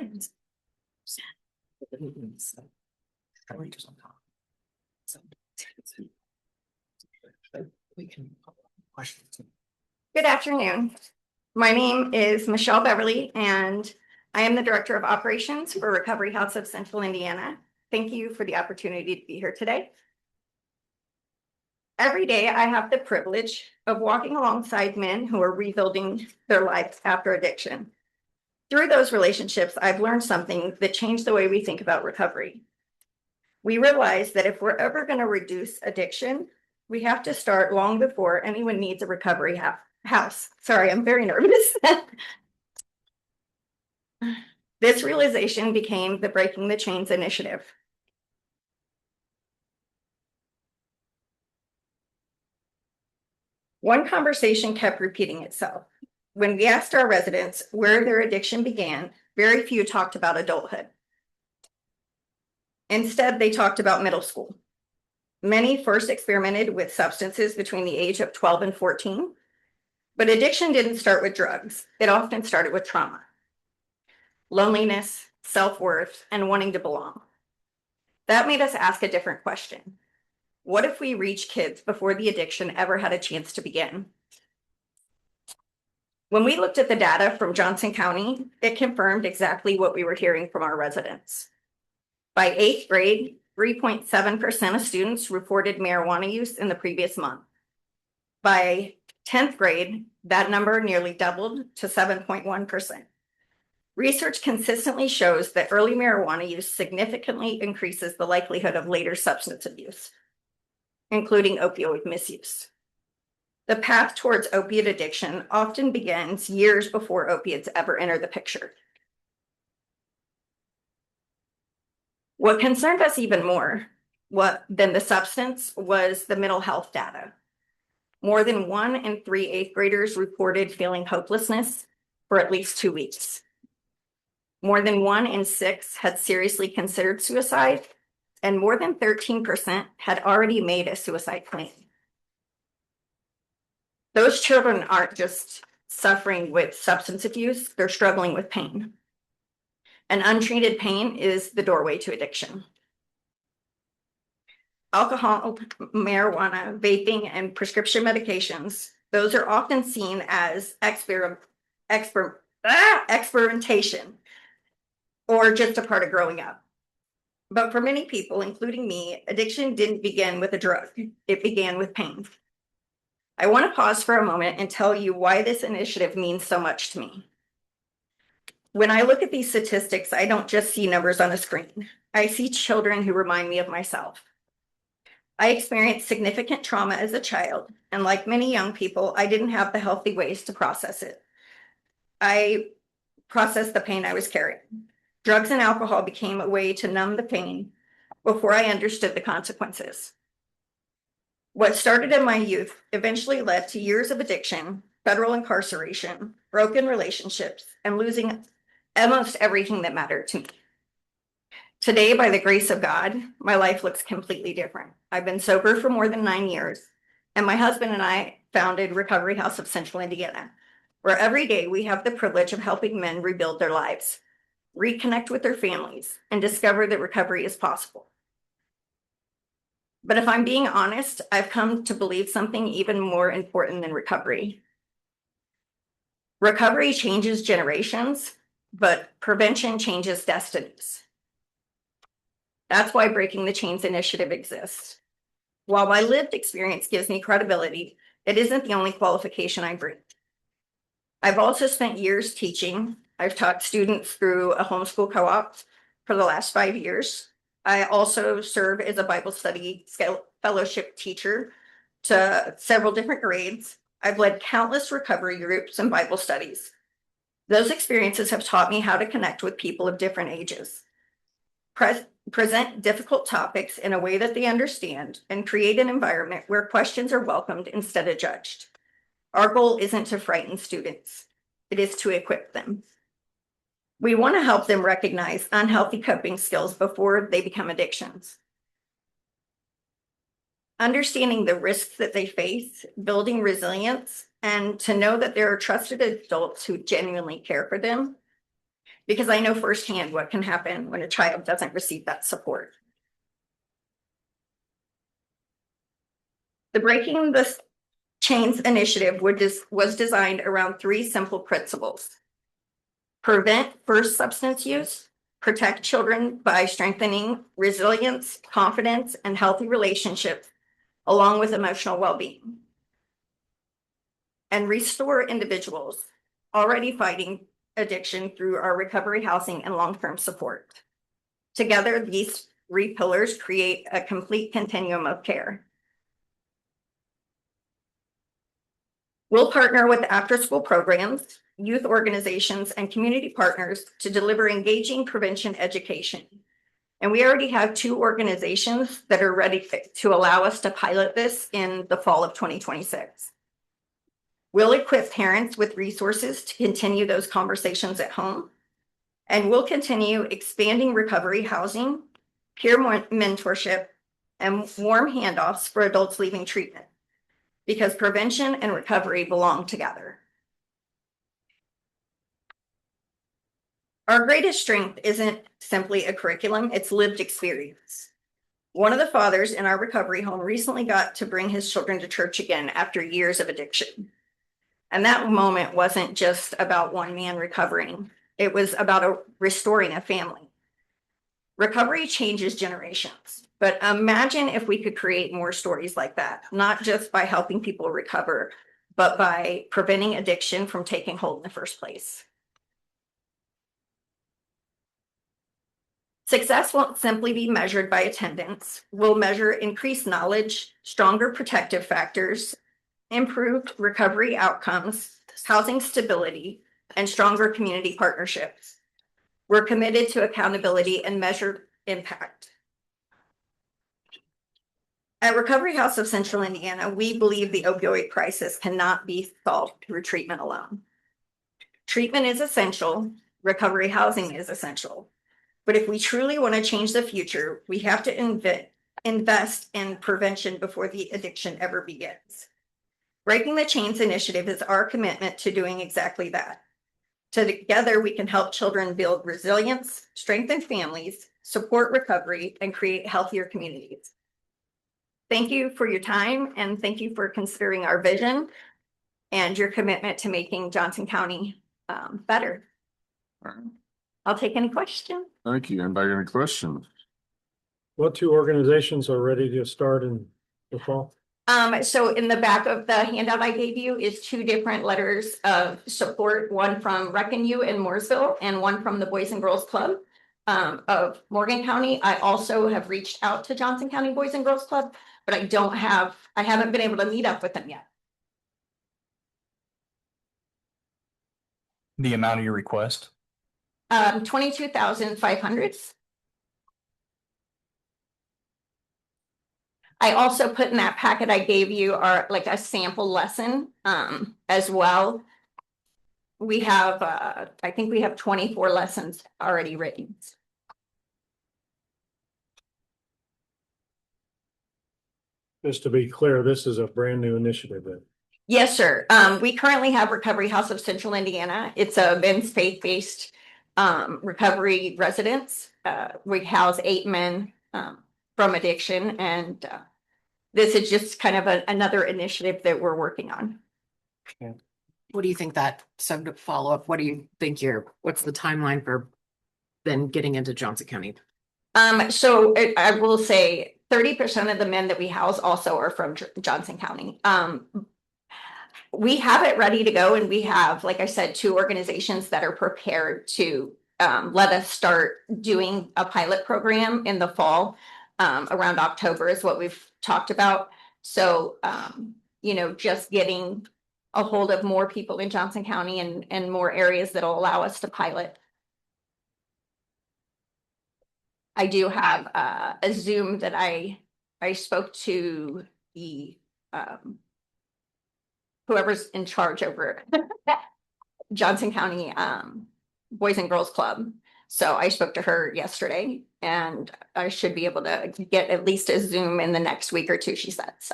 S12: Good afternoon. My name is Michelle Beverly, and I am the Director of Operations for Recovery House of Central Indiana. Thank you for the opportunity to be here today. Every day, I have the privilege of walking alongside men who are rebuilding their lives after addiction. Through those relationships, I've learned something that changed the way we think about recovery. We realize that if we're ever going to reduce addiction, we have to start long before anyone needs a recovery house. Sorry, I'm very nervous. This realization became the Breaking the Chains initiative. One conversation kept repeating itself. When we asked our residents where their addiction began, very few talked about adulthood. Instead, they talked about middle school. Many first experimented with substances between the age of 12 and 14, but addiction didn't start with drugs. It often started with trauma, loneliness, self-worth, and wanting to belong. That made us ask a different question. What if we reach kids before the addiction ever had a chance to begin? When we looked at the data from Johnson County, it confirmed exactly what we were hearing from our residents. By 8th grade, 3.7% of students reported marijuana use in the previous month. By 10th grade, that number nearly doubled to 7.1%. Research consistently shows that early marijuana use significantly increases the likelihood of later substance abuse, including opioid misuse. The path towards opiate addiction often begins years before opiates ever enter the picture. What concerned us even more than the substance was the mental health data. More than 1 in 3 8th graders reported feeling hopelessness for at least 2 weeks. More than 1 in 6 had seriously considered suicide, and more than 13% had already made a suicide plan. Those children aren't just suffering with substance abuse, they're struggling with pain. And untreated pain is the doorway to addiction. Alcohol, marijuana, vaping, and prescription medications, those are often seen as experimentation or just a part of growing up. But for many people, including me, addiction didn't begin with a drug. It began with pain. I want to pause for a moment and tell you why this initiative means so much to me. When I look at these statistics, I don't just see numbers on a screen. I see children who remind me of myself. I experienced significant trauma as a child, and like many young people, I didn't have the healthy ways to process it. I processed the pain I was carrying. Drugs and alcohol became a way to numb the pain before I understood the consequences. What started in my youth eventually led to years of addiction, federal incarceration, broken relationships, and losing almost everything that mattered to me. Today, by the grace of God, my life looks completely different. I've been sober for more than 9 years, and my husband and I founded Recovery House of Central Indiana, where every day we have the privilege of helping men rebuild their lives, reconnect with their families, and discover that recovery is possible. But if I'm being honest, I've come to believe something even more important than recovery. Recovery changes generations, but prevention changes destinies. That's why Breaking the Chains initiative exists. While my lived experience gives me credibility, it isn't the only qualification I bring. I've also spent years teaching. I've taught students through a homeschool co-op for the last 5 years. I also serve as a Bible study fellowship teacher to several different grades. I've led countless recovery groups and Bible studies. Those experiences have taught me how to connect with people of different ages, present difficult topics in a way that they understand, and create an environment where questions are welcomed instead of judged. Our goal isn't to frighten students. It is to equip them. We want to help them recognize unhealthy coping skills before they become addictions. Understanding the risks that they face, building resilience, and to know that there are trusted adults who genuinely care for them, because I know firsthand what can happen when a child doesn't receive that support. The Breaking the Chains initiative was designed around three simple principles. Prevent first substance use, protect children by strengthening resilience, confidence, and healthy relationships, along with emotional well-being. And restore individuals already fighting addiction through our recovery housing and long-term support. Together, these three pillars create a complete continuum of care. We'll partner with after-school programs, youth organizations, and community partners to deliver engaging prevention education. And we already have 2 organizations that are ready to allow us to pilot this in the fall of 2026. We'll equip parents with resources to continue those conversations at home. And we'll continue expanding recovery housing, peer mentorship, and warm handoffs for adults leaving treatment, because prevention and recovery belong together. Our greatest strength isn't simply a curriculum, it's lived experience. One of the fathers in our recovery home recently got to bring his children to church again after years of addiction. And that moment wasn't just about one man recovering, it was about restoring a family. Recovery changes generations, but imagine if we could create more stories like that, not just by helping people recover, but by preventing addiction from taking hold in the first place. Success won't simply be measured by attendance. We'll measure increased knowledge, stronger protective factors, improved recovery outcomes, housing stability, and stronger community partnerships. We're committed to accountability and measured impact. At Recovery House of Central Indiana, we believe the opioid crisis cannot be solved through treatment alone. Treatment is essential, recovery housing is essential. But if we truly want to change the future, we have to invest in prevention before the addiction ever begins. Breaking the Chains initiative is our commitment to doing exactly that. Together, we can help children build resilience, strengthen families, support recovery, and create healthier communities. Thank you for your time, and thank you for considering our vision and your commitment to making Johnson County better. I'll take any questions.
S1: Thank you. Anybody got any questions?
S13: What 2 organizations are ready to start in the fall?
S12: So in the back of the handout I gave you is 2 different letters of support, one from Reckon You in Mooresville and one from the Boys and Girls Club of Morgan County. I also have reached out to Johnson County Boys and Girls Club, but I haven't been able to meet up with them yet.
S6: The amount of your request?
S12: 22,500. I also put in that packet I gave you are like a sample lesson as well. We have, I think we have 24 lessons already written.
S13: Just to be clear, this is a brand new initiative then.
S12: Yes, sir. We currently have Recovery House of Central Indiana. It's a men's faith-based recovery residence. We house 8 men from addiction, and this is just kind of another initiative that we're working on.
S2: What do you think so to follow up, what do you think what's the timeline for then getting into Johnson County?
S12: So I will say 30% of the men that we house also are from Johnson County. We have it ready to go, and we have, like I said, 2 organizations that are prepared to let us start doing a pilot program in the fall. Around October is what we've talked about. So, just getting a hold of more people in Johnson County and more areas that'll allow us to pilot. I do have a Zoom that I spoke to the whoever's in charge over Johnson County Boys and Girls Club. So I spoke to her yesterday, and I should be able to get at least a Zoom in the next week or 2, she said, so.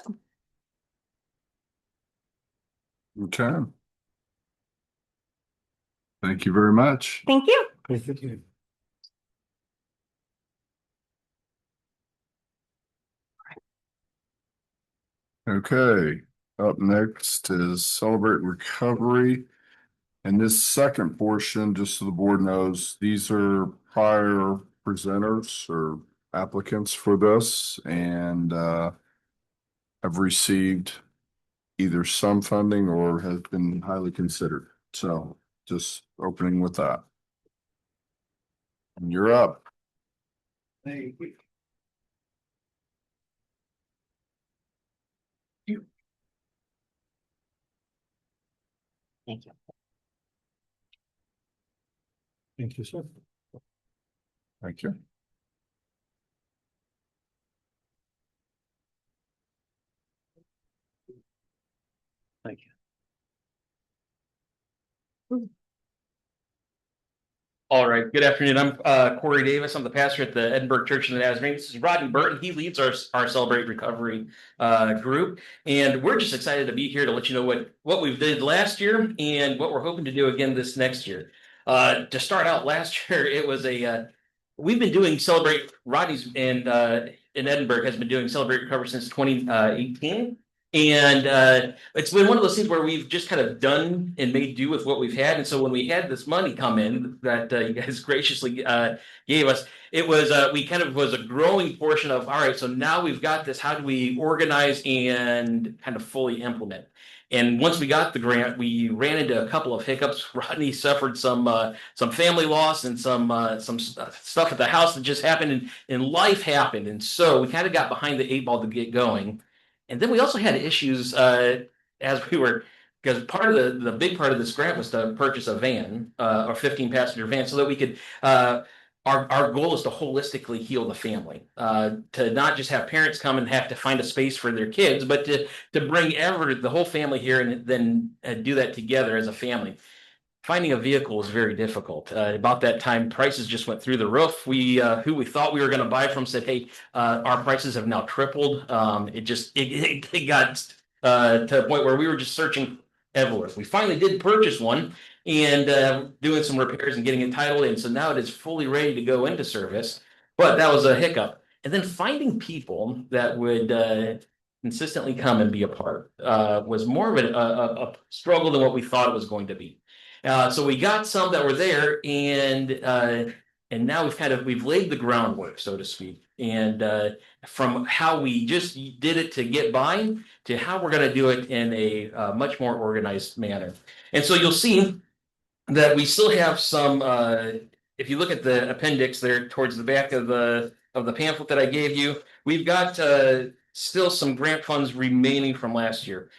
S1: Okay. Thank you very much.
S12: Thank you.
S13: Thank you.
S1: Okay. Up next is Celebrate Recovery. And this second portion, just so the board knows, these are prior presenters or applicants for this and have received either some funding or has been highly considered. So just opening with that. And you're up.
S2: Thank you.
S13: Thank you, sir.
S1: Thank you.
S3: Thank you. All right, good afternoon. I'm Corey Davis. I'm the pastor at the Edinburgh Church of the Nazarene. This is Rodney Burton. He leads our Celebrate Recovery group. And we're just excited to be here to let you know what we did last year and what we're hoping to do again this next year. To start out last year, it was we've been doing Celebrate Rodney's in Edinburgh has been doing Celebrate Recovery since 2018. And it's been one of those things where we've just kind of done and made do with what we've had. And so when we had this money come in that you guys graciously gave us, it was we kind of was a growing portion of, all right, so now we've got this, how do we organize and kind of fully implement? And once we got the grant, we ran into a couple of hiccups. Rodney suffered some family loss and some stuff at the house that just happened, and life happened. And so we kind of got behind the 8 ball to get going. And then we also had issues as we were, because part of the big part of this grant was to purchase a van, or 15-passenger van, so that we could. Our goal is to holistically heal the family, to not just have parents come and have to find a space for their kids, but to bring the whole family here and then do that together as a family. Finding a vehicle was very difficult. About that time, prices just went through the roof. Who we thought we were going to buy from said, "Hey, our prices have now tripled." It got to a point where we were just searching everywhere. We finally did purchase one and doing some repairs and getting it titled in. So now it is fully ready to go into service. But that was a hiccup. And then finding people that would consistently come and be a part was more of a struggle than what we thought it was going to be. So we got some that were there, and now we've laid the groundwork, so to speak. And from how we just did it to get by to how we're going to do it in a much more organized manner. And so you'll see that we still have some. If you look at the appendix there towards the back of the pamphlet that I gave you, we've got still some grant funds remaining from last year.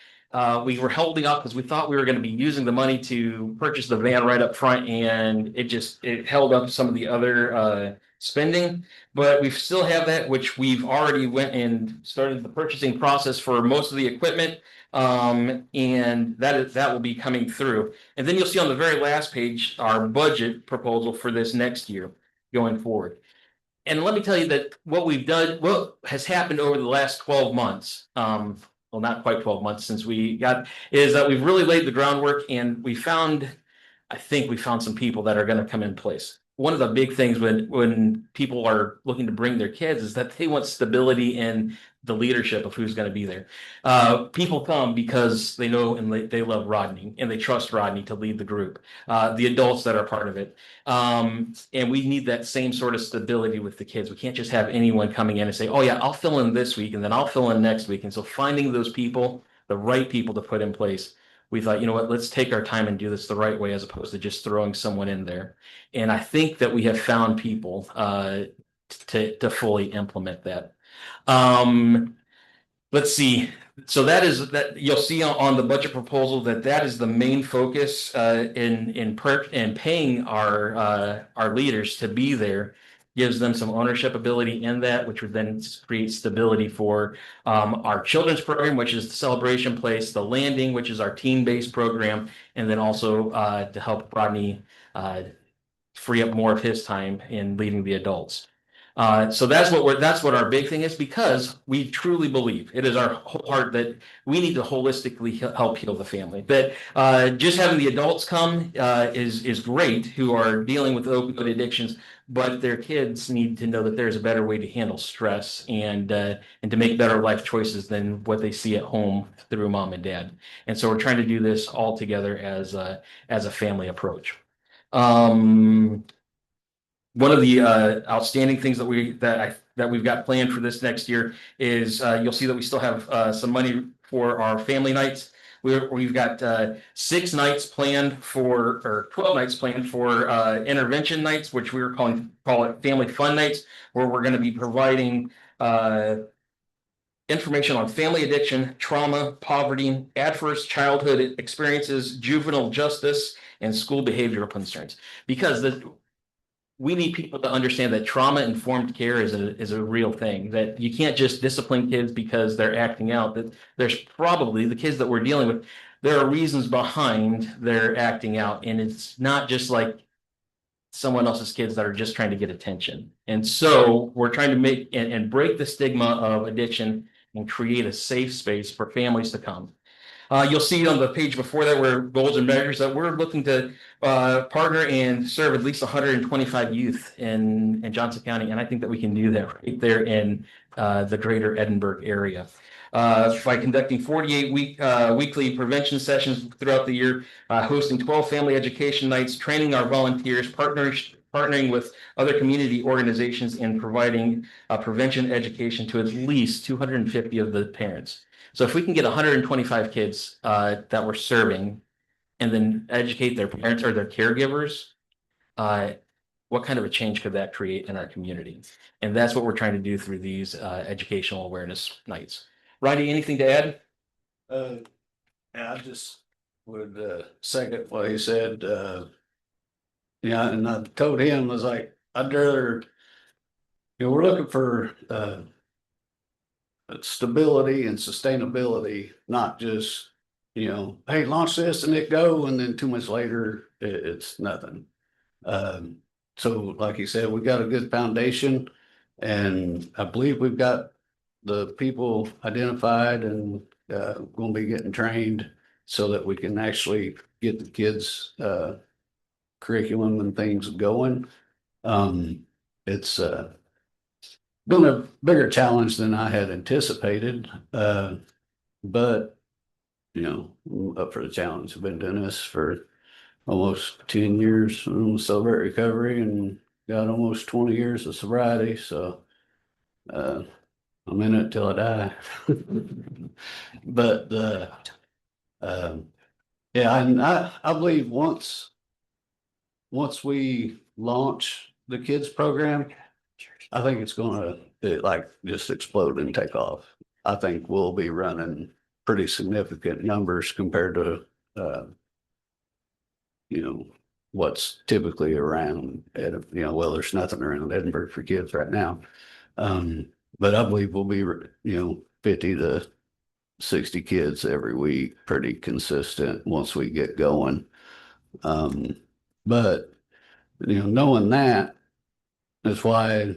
S3: We were holding up because we thought we were going to be using the money to purchase the van right up front, and it held up some of the other spending. But we still have that, which we've already went and started the purchasing process for most of the equipment, and that will be coming through. And then you'll see on the very last page our budget proposal for this next year going forward. And let me tell you that what we've done, what has happened over the last 12 months, well, not quite 12 months since we got, is that we've really laid the groundwork, and I think we found some people that are going to come in place. One of the big things when people are looking to bring their kids is that they want stability in the leadership of who's going to be there. People come because they know and they love Rodney and they trust Rodney to lead the group, the adults that are part of it. And we need that same sort of stability with the kids. We can't just have anyone coming in and say, oh yeah, I'll fill in this week and then I'll fill in next week. And so finding those people, the right people to put in place, we thought, you know what, let's take our time and do this the right way as opposed to just throwing someone in there. And I think that we have found people to fully implement that. Let's see. So that you'll see on the budget proposal that is the main focus in paying our leaders to be there. Gives them some ownership ability in that, which would then create stability for our children's program, which is the Celebration Place, the Landing, which is our team-based program, and then also to help Rodney free up more of his time in leading the adults. So that's what our big thing is, because we truly believe it is our whole heart that we need to holistically help heal the family. That just having the adults come is great who are dealing with opioid addictions, but their kids need to know that there's a better way to handle stress and to make better life choices than what they see at home through mom and dad. And so we're trying to do this all together as a family approach. One of the outstanding things that we've got planned for this next year is you'll see that we still have some money for our family nights. We've got 6 nights planned for, or 12 nights planned for intervention nights, which we were call it family fun nights, where we're going to be providing information on family addiction, trauma, poverty, adverse childhood experiences, juvenile justice, and school behavioral concerns. Because we need people to understand that trauma-informed care is a real thing, that you can't just discipline kids because they're acting out, that there's probably the kids that we're dealing with, there are reasons behind their acting out, and it's not just like someone else's kids that are just trying to get attention. And so we're trying to make and break the stigma of addiction and create a safe space for families to come. You'll see on the page before that where goals and measures that we're looking to partner and serve at least 125 youth in Johnson County. And I think that we can do that right there in the greater Edinburgh area. By conducting 48 weekly prevention sessions throughout the year, hosting 12 family education nights, training our volunteers, partnering with other community organizations, and providing prevention education to at least 250 of the parents. So if we can get 125 kids that we're serving and then educate their parents or their caregivers, what kind of a change could that create in our community? And that's what we're trying to do through these educational awareness nights. Ronnie, anything to add?
S14: I just would second what he said. Yeah, and I told him, was like, I'd rather, we're looking for stability and sustainability, not just, hey, launch this and it go, and then 2 months later, it's nothing. So like you said, we got a good foundation, and I believe we've got the people identified and going to be getting trained so that we can actually get the kids curriculum and things going. It's been a bigger challenge than I had anticipated, but I'm up for the challenge. I've been doing this for almost 10 years in Celebrate Recovery and got almost 20 years of sobriety, so I'm in it till I die. But yeah, and I believe once we launch the kids program, I think it's gonna just explode and take off. I think we'll be running pretty significant numbers compared to what's typically around well, there's nothing around Edinburgh for kids right now. But I believe we'll be 50 to 60 kids every week, pretty consistent once we get going. But knowing that is why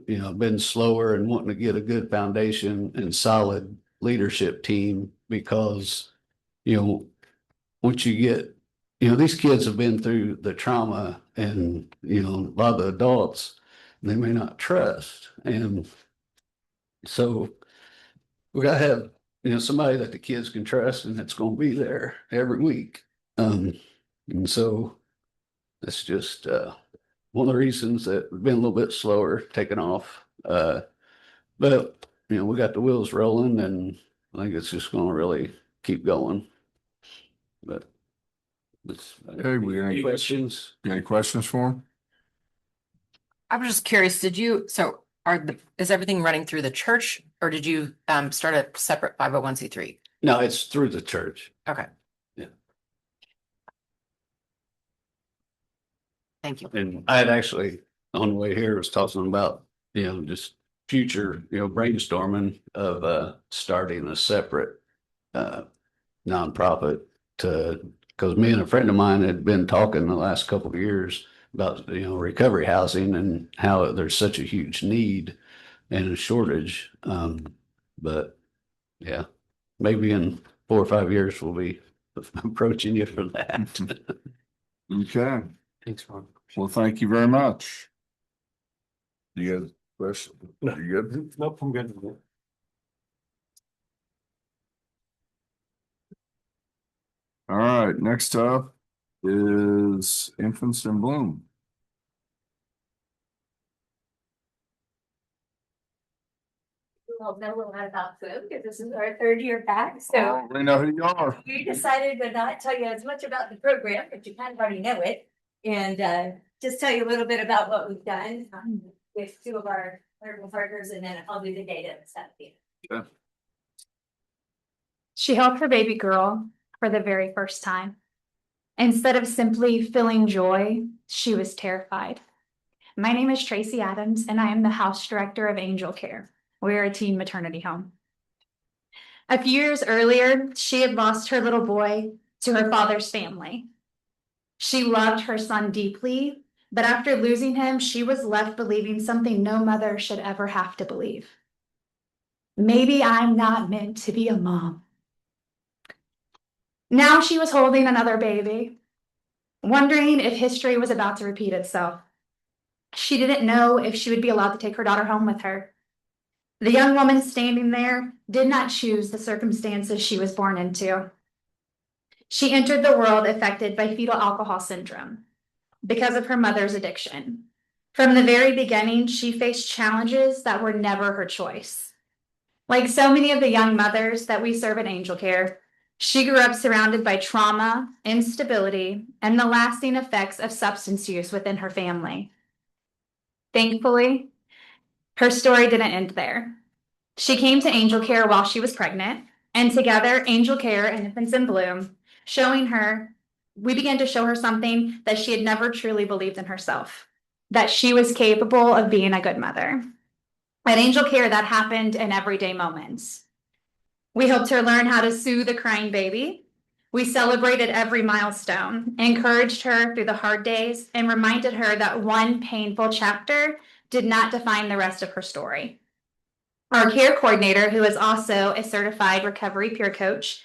S14: I've been slower and wanting to get a good foundation and solid leadership team, because once you get these kids have been through the trauma, and a lot of the adults, they may not trust, and so we got to have somebody that the kids can trust and that's going to be there every week. And so that's just one of the reasons that we've been a little bit slower taking off. But we got the wheels rolling, and I think it's just going to really keep going. But
S1: Okay, we got any
S14: questions?
S1: Any questions for him?
S2: I was just curious, is everything running through the church, or did you start a separate 501c3?
S14: No, it's through the church.
S2: Okay.
S14: Yeah.
S2: Thank you.
S14: And I had actually, on the way here, was talking about, just future, brainstorming of starting a separate nonprofit because me and a friend of mine had been talking the last couple of years about, recovery housing and how there's such a huge need and a shortage. But yeah, maybe in 4 or 5 years, we'll be approaching you for that.
S1: Okay.
S14: Thanks, Ron.
S1: Well, thank you very much. You guys, question?
S13: No.
S1: You good?
S13: Nope, I'm good.
S1: All right, next up is infants in bloom.
S15: We all know a lot about food because this is our third year back, so
S1: We know who you are.
S15: we decided to not tell you as much about the program, but you kind of already know it. And just tell you a little bit about what we've done with two of our clerical partners, and then I'll do the data and stuff.
S1: Okay.
S11: She held her baby girl for the very first time. Instead of simply feeling joy, she was terrified. My name is Tracy Adams, and I am the house director of Angel Care. We're a teen maternity home. A few years earlier, she had lost her little boy to her father's family. She loved her son deeply, but after losing him, she was left believing something no mother should ever have to believe. Maybe I'm not meant to be a mom. Now she was holding another baby, wondering if history was about to repeat itself. She didn't know if she would be allowed to take her daughter home with her. The young woman standing there did not choose the circumstances she was born into. She entered the world affected by fetal alcohol syndrome because of her mother's addiction. From the very beginning, she faced challenges that were never her choice. Like so many of the young mothers that we serve at Angel Care, she grew up surrounded by trauma, instability, and the lasting effects of substance use within her family. Thankfully, her story didn't end there. She came to Angel Care while she was pregnant, and together, Angel Care and Infants in Bloom, we began to show her something that she had never truly believed in herself, that she was capable of being a good mother. At Angel Care, that happened in everyday moments. We helped her learn how to soothe a crying baby. We celebrated every milestone, encouraged her through the hard days, and reminded her that one painful chapter did not define the rest of her story. Our care coordinator, who is also a certified recovery peer coach,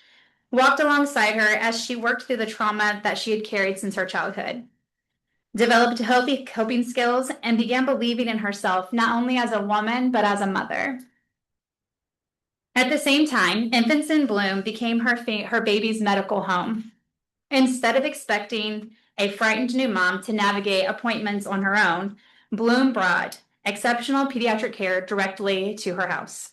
S11: walked alongside her as she worked through the trauma that she had carried since her childhood, developed healthy coping skills, and began believing in herself not only as a woman, but as a mother. At the same time, Infants in Bloom became her baby's medical home. Instead of expecting a frightened new mom to navigate appointments on her own, Bloom brought exceptional pediatric care directly to her house.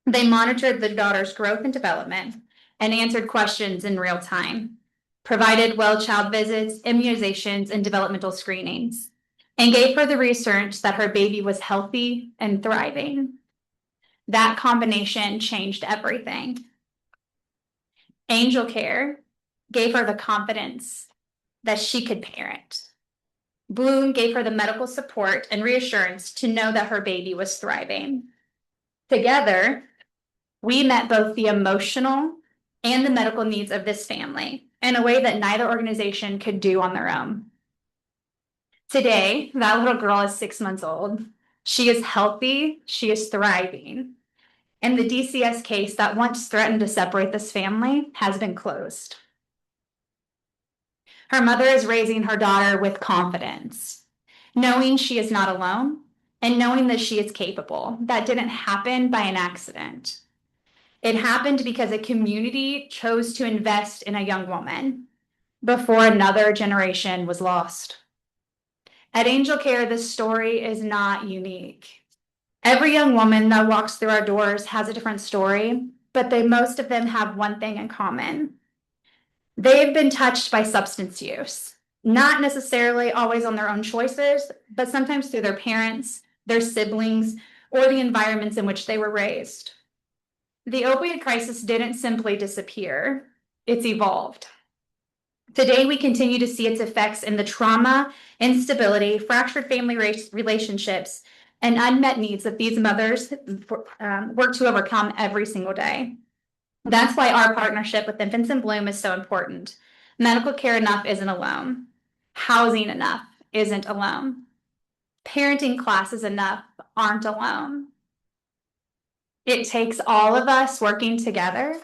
S11: They monitored the daughter's growth and development and answered questions in real time, provided well-child visits, immunizations, and developmental screenings, and gave her the reassurance that her baby was healthy and thriving. That combination changed everything. Angel Care gave her the confidence that she could parent. Bloom gave her the medical support and reassurance to know that her baby was thriving. Together, we met both the emotional and the medical needs of this family in a way that neither organization could do on their own. Today, that little girl is 6 months old. She is healthy, she is thriving. And the DCS case that once threatened to separate this family has been closed. Her mother is raising her daughter with confidence, knowing she is not alone and knowing that she is capable. That didn't happen by an accident. It happened because a community chose to invest in a young woman before another generation was lost. At Angel Care, this story is not unique. Every young woman that walks through our doors has a different story, but most of them have one thing in common. They've been touched by substance use, not necessarily always on their own choices, but sometimes through their parents, their siblings, or the environments in which they were raised. The opioid crisis didn't simply disappear, it's evolved. Today, we continue to see its effects in the trauma, instability, fractured family relationships, and unmet needs that these mothers work to overcome every single day. That's why our partnership with Infants in Bloom is so important. Medical care enough isn't alone. Housing enough isn't alone. Parenting classes enough aren't alone. It takes all of us working together.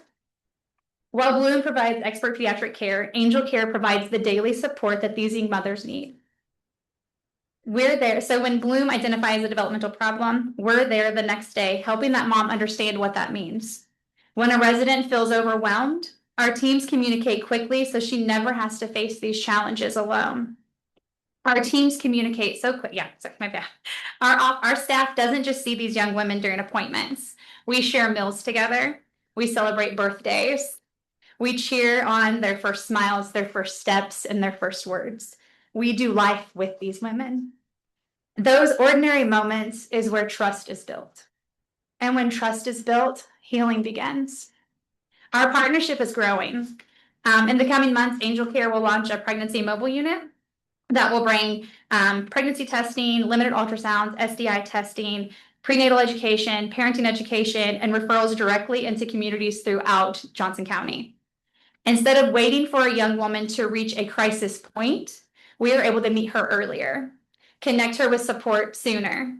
S11: While Bloom provides expert pediatric care, Angel Care provides the daily support that these young mothers need.
S16: We're there. So when Bloom identifies a developmental problem, we're there the next day, helping that mom understand what that means. When a resident feels overwhelmed, our teams communicate quickly so she never has to face these challenges alone. Our teams communicate so quick. Yeah, sorry, my bad. Our staff doesn't just see these young women during appointments. We share meals together. We celebrate birthdays. We cheer on their first smiles, their first steps, and their first words. We do life with these women. Those ordinary moments is where trust is built. And when trust is built, healing begins. Our partnership is growing. In the coming months, Angel Care will launch a pregnancy mobile unit that will bring pregnancy testing, limited ultrasounds, SDI testing, prenatal education, parenting education, and referrals directly into communities throughout Johnson County. Instead of waiting for a young woman to reach a crisis point, we are able to meet her earlier, connect her with support sooner,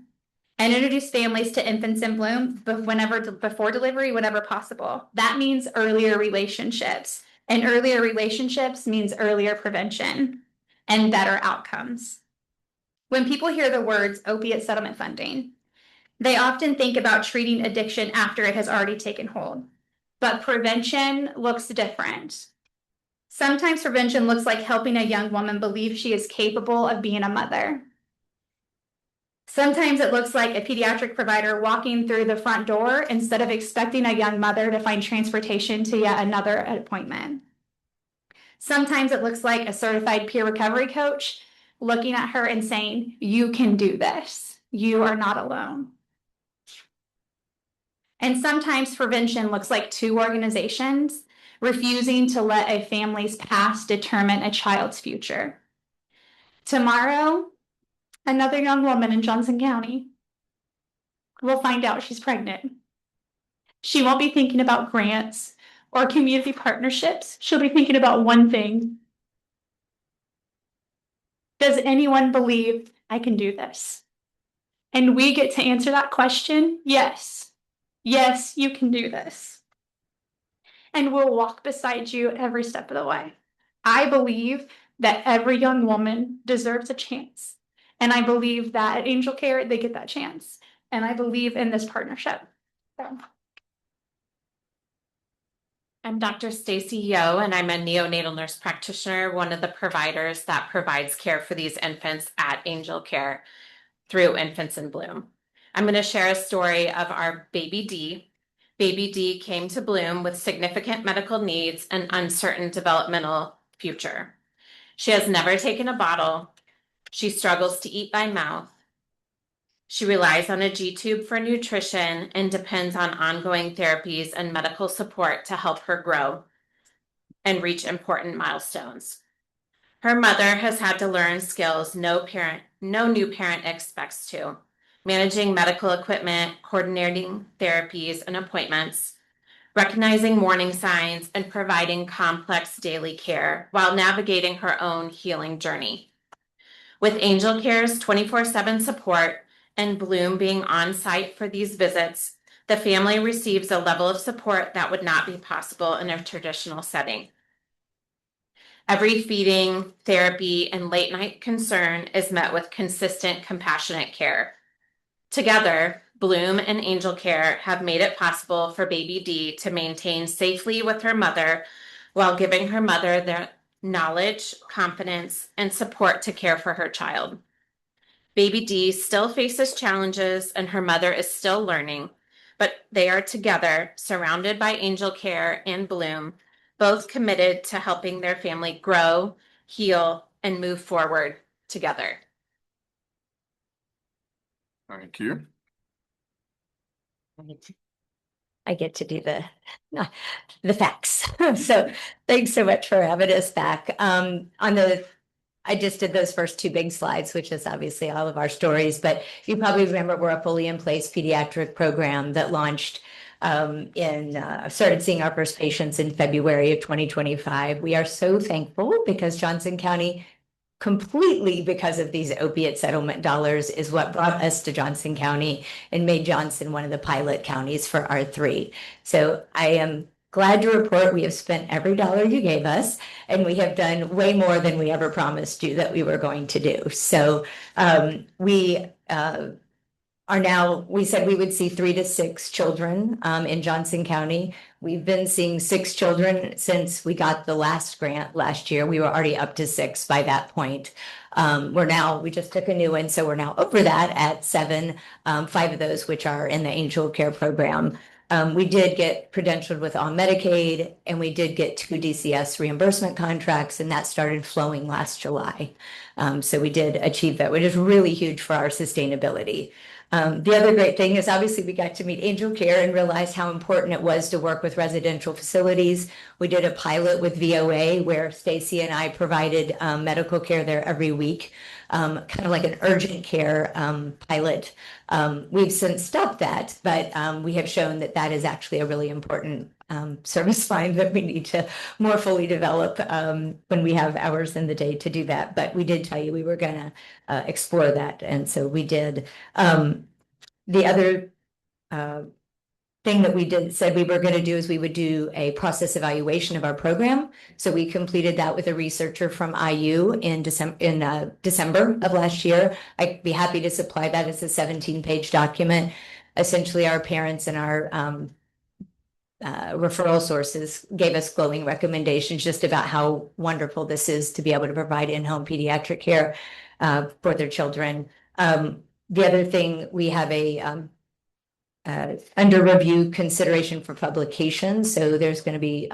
S16: and introduce families to infants in bloom before delivery, whenever possible. That means earlier relationships, and earlier relationships means earlier prevention and better outcomes. When people hear the words opiate settlement funding, they often think about treating addiction after it has already taken hold. But prevention looks different. Sometimes prevention looks like helping a young woman believe she is capable of being a mother. Sometimes it looks like a pediatric provider walking through the front door instead of expecting a young mother to find transportation to yet another appointment. Sometimes it looks like a certified peer recovery coach looking at her and saying, "You can do this. You are not alone." And sometimes prevention looks like two organizations refusing to let a family's past determine a child's future. Tomorrow, another young woman in Johnson County will find out she's pregnant. She won't be thinking about grants or community partnerships. She'll be thinking about one thing. Does anyone believe I can do this? And we get to answer that question. Yes. Yes, you can do this. And we'll walk beside you every step of the way. I believe that every young woman deserves a chance. And I believe that at Angel Care, they get that chance. And I believe in this partnership. So.
S2: I'm Dr. Stacy Yo, and I'm a neonatal nurse practitioner, one of the providers that provides care for these infants at Angel Care through Infants in Bloom. I'm going to share a story of our baby D. Baby D came to Bloom with significant medical needs and uncertain developmental future. She has never taken a bottle. She struggles to eat by mouth. She relies on a G-tube for nutrition and depends on ongoing therapies and medical support to help her grow and reach important milestones. Her mother has had to learn skills no new parent expects to: managing medical equipment, coordinating therapies and appointments, recognizing warning signs, and providing complex daily care while navigating her own healing journey. With Angel Care's 24/7 support and Bloom being on site for these visits, the family receives a level of support that would not be possible in a traditional setting. Every feeding, therapy, and late night concern is met with consistent, compassionate care. Together, Bloom and Angel Care have made it possible for baby D to maintain safely with her mother while giving her mother the knowledge, confidence, and support to care for her child. Baby D still faces challenges and her mother is still learning, but they are together, surrounded by Angel Care and Bloom, both committed to helping their family grow, heal, and move forward together.
S1: Thank you.
S15: I get to do the facts. So thanks so much for having us back. I just did those first two big slides, which is obviously all of our stories, but you probably remember we're a fully in place pediatric program that launched started seeing our first patients in February of 2025. We are so thankful because Johnson County, completely because of these opiate settlement dollars, is what brought us to Johnson County and made Johnson one of the pilot counties for R3. So I am glad to report we have spent every dollar you gave us, and we have done way more than we ever promised you that we were going to do. So we are now, we said we would see 3 to 6 children in Johnson County. We've been seeing 6 children since we got the last grant last year. We were already up to 6 by that point. We just took a new one, so we're now over that at 7, 5 of those which are in the Angel Care program. We did get credentialed with All Medicaid, and we did get 2 DCS reimbursement contracts, and that started flowing last July. So we did achieve that, which is really huge for our sustainability. The other great thing is obviously we got to meet Angel Care and realize how important it was to work with residential facilities. We did a pilot with VOA where Stacy and I provided medical care there every week, kind of like an urgent care pilot. We've since stopped that, but we have shown that that is actually a really important service line that we need to more fully develop when we have hours in the day to do that. But we did tell you we were going to explore that, and so we did. The other thing that we said we were going to do is we would do a process evaluation of our program. So we completed that with a researcher from IU in December of last year. I'd be happy to supply that as a 17-page document. Essentially, our parents and our referral sources gave us glowing recommendations just about how wonderful this is to be able to provide in-home pediatric care for their children. The other thing, we have a under review consideration for publication. So there's going to be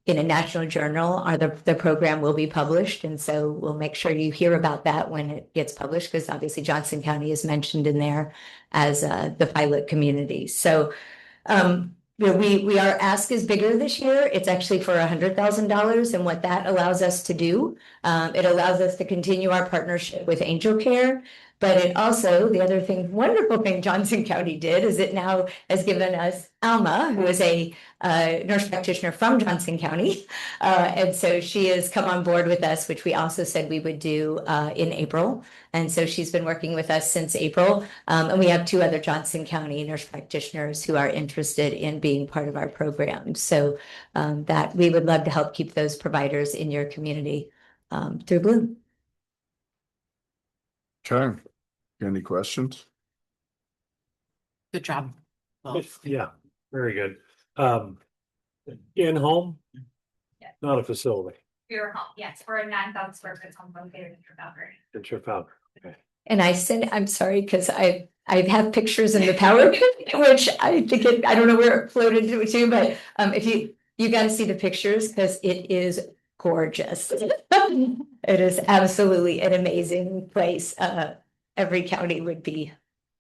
S15: in a national journal, the program will be published. And so we'll make sure you hear about that when it gets published, because obviously Johnson County is mentioned in there as the pilot community. So our ask is bigger this year. It's actually for $100,000, and what that allows us to do, it allows us to continue our partnership with Angel Care. But it also, the other wonderful thing Johnson County did is it now has given us Alma, who is a nurse practitioner from Johnson County. And so she has come on board with us, which we also said we would do in April. And so she's been working with us since April. And we have 2 other Johnson County nurse practitioners who are interested in being part of our program. So that we would love to help keep those providers in your community through Bloom.
S1: Okay, any questions?
S7: Good job.
S13: Yeah, very good. In-home?
S16: Yeah.
S13: Not a facility.
S16: Your home, yes, for a 9,000 square foot home located in Trafalgar.
S13: It's your fountain. Okay.
S15: And I'm sorry, because I have pictures in the PowerPoint, which I don't know where it floated to, but if you got to see the pictures because it is gorgeous. It is absolutely an amazing place. Every county would be,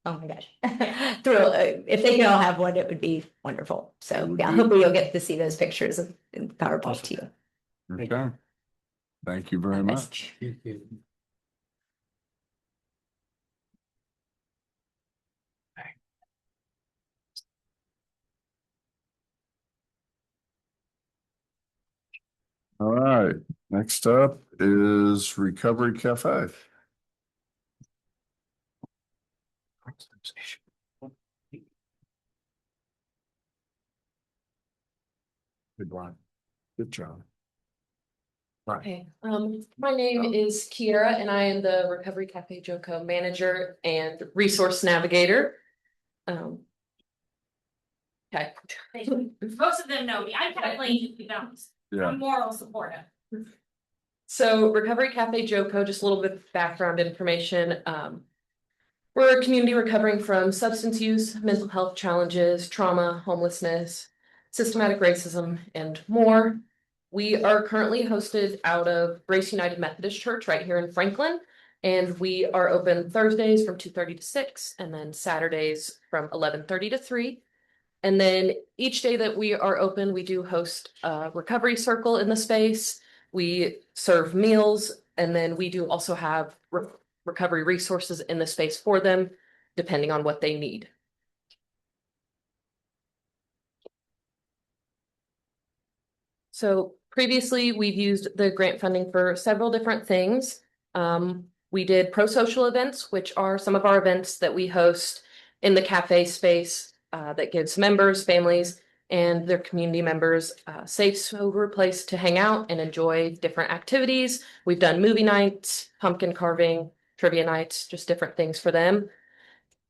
S15: oh my gosh, thrilled. If they can all have one, it would be wonderful. So yeah, hopefully you'll get to see those pictures in PowerPoint to you.
S1: Okay, thank you very much. All right, next up is Recovery Cafe. Good one. Good job. Right.
S17: Okay, my name is Kiera and I am the Recovery Cafe Joco manager and resource navigator. Okay.
S16: Most of them know me. I'm Kathleen, you don't.
S1: Yeah.
S16: I'm moral supportive.
S17: So Recovery Cafe Joco, just a little bit of background information. We're a community recovering from substance use, mental health challenges, trauma, homelessness, systematic racism, and more. We are currently hosted out of Grace United Methodist Church right here in Franklin. And we are open Thursdays from 2:30 to 6, and then Saturdays from 11:30 to 3. And then each day that we are open, we do host a recovery circle in the space. We serve meals, and then we do also have recovery resources in the space for them, depending on what they need. So previously, we've used the grant funding for several different things. We did pro-social events, which are some of our events that we host in the cafe space that gives members, families, and their community members a safe, sober place to hang out and enjoy different activities. We've done movie nights, pumpkin carving, trivia nights, just different things for them.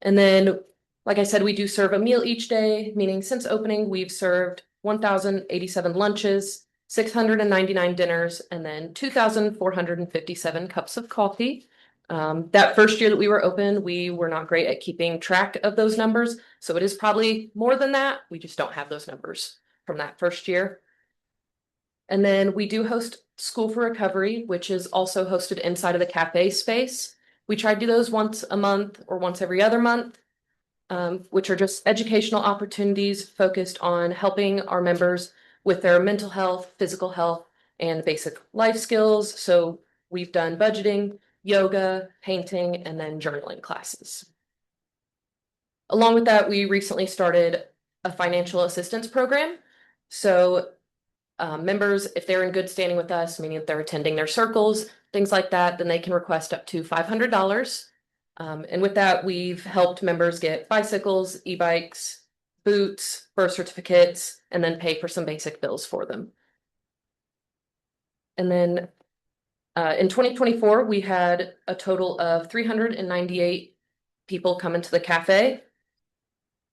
S17: And then, like I said, we do serve a meal each day, meaning since opening, we've served 1,087 lunches, 699 dinners, and then 2,457 cups of coffee. That first year that we were open, we were not great at keeping track of those numbers. So it is probably more than that. We just don't have those numbers from that first year. And then we do host School for Recovery, which is also hosted inside of the cafe space. We try to do those once a month or once every other month, which are just educational opportunities focused on helping our members with their mental health, physical health, and basic life skills. So we've done budgeting, yoga, painting, and then journaling classes. Along with that, we recently started a financial assistance program. So members, if they're in good standing with us, meaning if they're attending their circles, things like that, then they can request up to $500. And with that, we've helped members get bicycles, e-bikes, boots, birth certificates, and then pay for some basic bills for them. And then in 2024, we had a total of 398 people come into the cafe.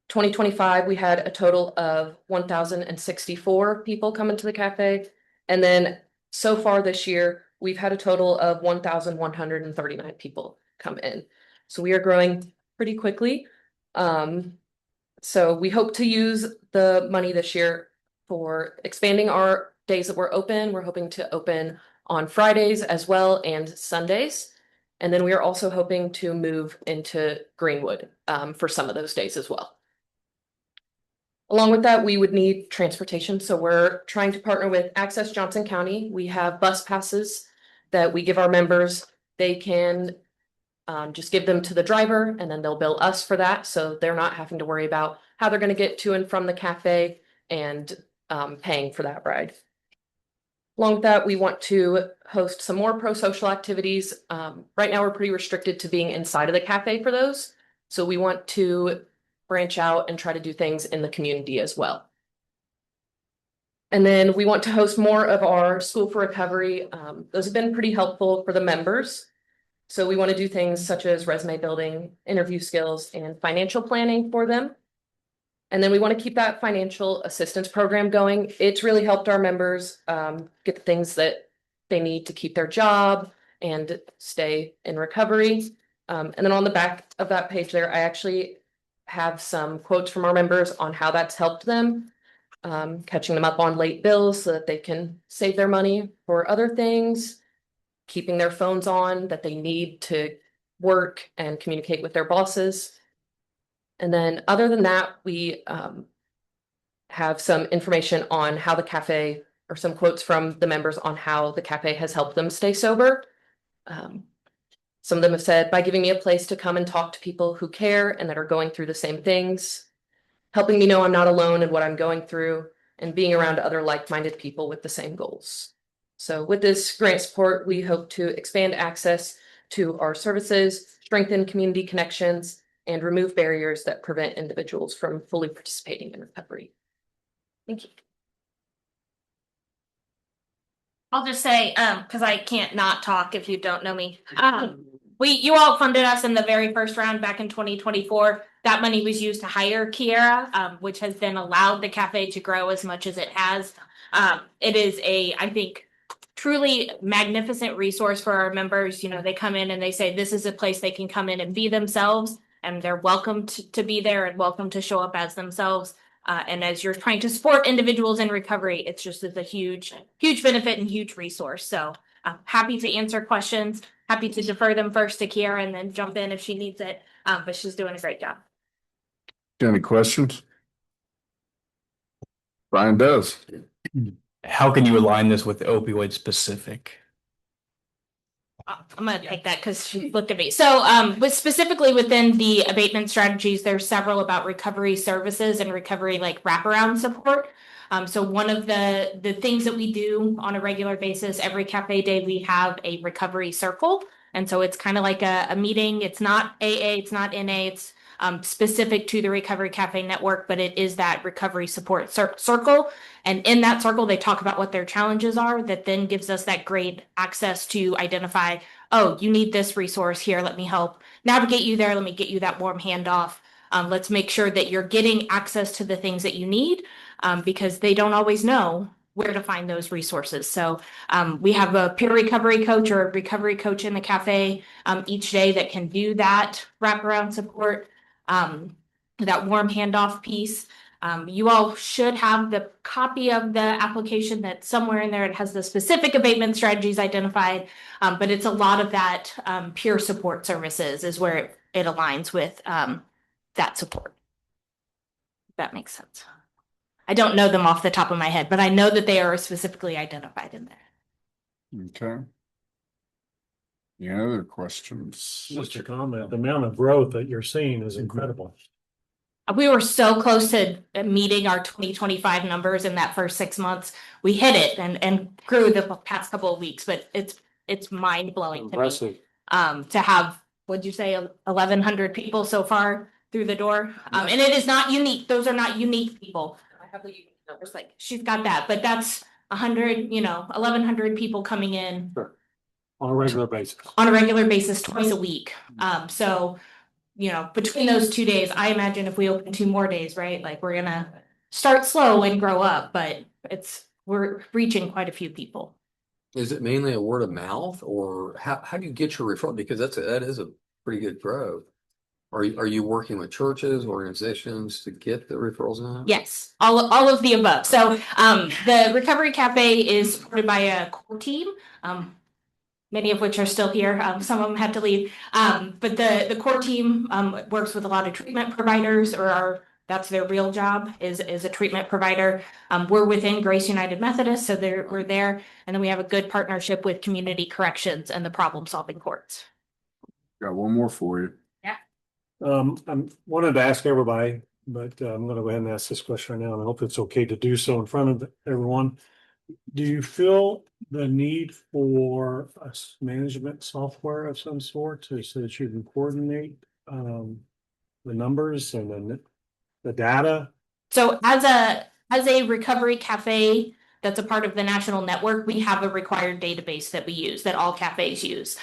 S17: 2025, we had a total of 1,064 people come into the cafe. And then so far this year, we've had a total of 1,139 people come in. So we are growing pretty quickly. So we hope to use the money this year for expanding our days that we're open. We're hoping to open on Fridays as well and Sundays. And then we are also hoping to move into Greenwood for some of those days as well. Along with that, we would need transportation. So we're trying to partner with Access Johnson County. We have bus passes that we give our members. They can just give them to the driver and then they'll bill us for that. So they're not having to worry about how they're going to get to and from the cafe and paying for that ride. Along with that, we want to host some more pro-social activities. Right now, we're pretty restricted to being inside of the cafe for those. So we want to branch out and try to do things in the community as well. And then we want to host more of our School for Recovery. Those have been pretty helpful for the members. So we want to do things such as resume building, interview skills, and financial planning for them. And then we want to keep that financial assistance program going. It's really helped our members get the things that they need to keep their job and stay in recovery. And then on the back of that page there, I actually have some quotes from our members on how that's helped them, catching them up on late bills so that they can save their money for other things, keeping their phones on that they need to work and communicate with their bosses. And then other than that, we have some information on how the cafe, or some quotes from the members on how the cafe has helped them stay sober. Some of them have said, by giving me a place to come and talk to people who care and that are going through the same things, helping me know I'm not alone in what I'm going through, and being around other like-minded people with the same goals. So with this grant support, we hope to expand access to our services, strengthen community connections, and remove barriers that prevent individuals from fully participating in recovery. Thank you.
S11: I'll just say, because I can't not talk if you don't know me. You all funded us in the very first round back in 2024. That money was used to hire Kiera, which has then allowed the cafe to grow as much as it has. It is I think, truly magnificent resource for our members. You know, they come in and they say this is a place they can come in and be themselves, and they're welcome to be there and welcome to show up as themselves. And as you're trying to support individuals in recovery, it's just a huge benefit and huge resource. So I'm happy to answer questions, happy to defer them first to Kiera and then jump in if she needs it. But she's doing a great job.
S1: Any questions? Brian does.
S6: How can you align this with opioid specific?
S11: I'm gonna take that because she looked at me. So, but specifically within the abatement strategies, there's several about recovery services and recovery like wraparound support. So one of the things that we do on a regular basis, every cafe day, we have a recovery circle. And so it's kind of like a meeting. It's not AA, it's not NA, it's
S2: specific to the Recovery Cafe Network, but it is that recovery support circle. And in that circle, they talk about what their challenges are that then gives us that great access to identify, oh, you need this resource here. Let me help navigate you there. Let me get you that warm handoff. Let's make sure that you're getting access to the things that you need because they don't always know where to find those resources. So we have a peer recovery coach or a recovery coach in the cafe each day that can do that wraparound support, that warm handoff piece. You all should have the copy of the application that somewhere in there it has the specific abatement strategies identified, but it's a lot of that peer support services is where it aligns with that support. If that makes sense. I don't know them off the top of my head, but I know that they are specifically identified in there.
S1: Okay. Any other questions?
S13: Just a comment, the amount of growth that you're seeing is incredible.
S2: We were so close to meeting our 2025 numbers in that first 6 months. We hit it and grew the past couple of weeks, but it's mind blowing to me. To have, what'd you say, 1,100 people so far through the door. And it is not unique. Those are not unique people. I have the unique numbers, like she's got that, but that's 100, 1,100 people coming in.
S13: Sure. On a regular basis.
S2: On a regular basis, twice a week. So, between those 2 days, I imagine if we open 2 more days, right? Like we're gonna start slow and grow up, but we're reaching quite a few people.
S18: Is it mainly a word of mouth, or how do you get your referral? Because that is a pretty good growth. Are you working with churches, organizations to get the referrals out?
S2: Yes, all of the above. So the Recovery Cafe is supported by a core team. Many of which are still here. Some of them had to leave. But the core team works with a lot of treatment providers, that's their real job is a treatment provider. We're within Grace United Methodist, so we're there. And then we have a good partnership with Community Corrections and the Problem Solving Courts.
S1: Got one more for you.
S2: Yeah.
S13: I wanted to ask everybody, but I'm gonna go ahead and ask this question right now, and I hope it's okay to do so in front of everyone. Do you feel the need for a management software of some sort so that you can coordinate the numbers and then the data?
S2: So as a recovery cafe that's a part of the national network, we have a required database that we use, that all cafes use.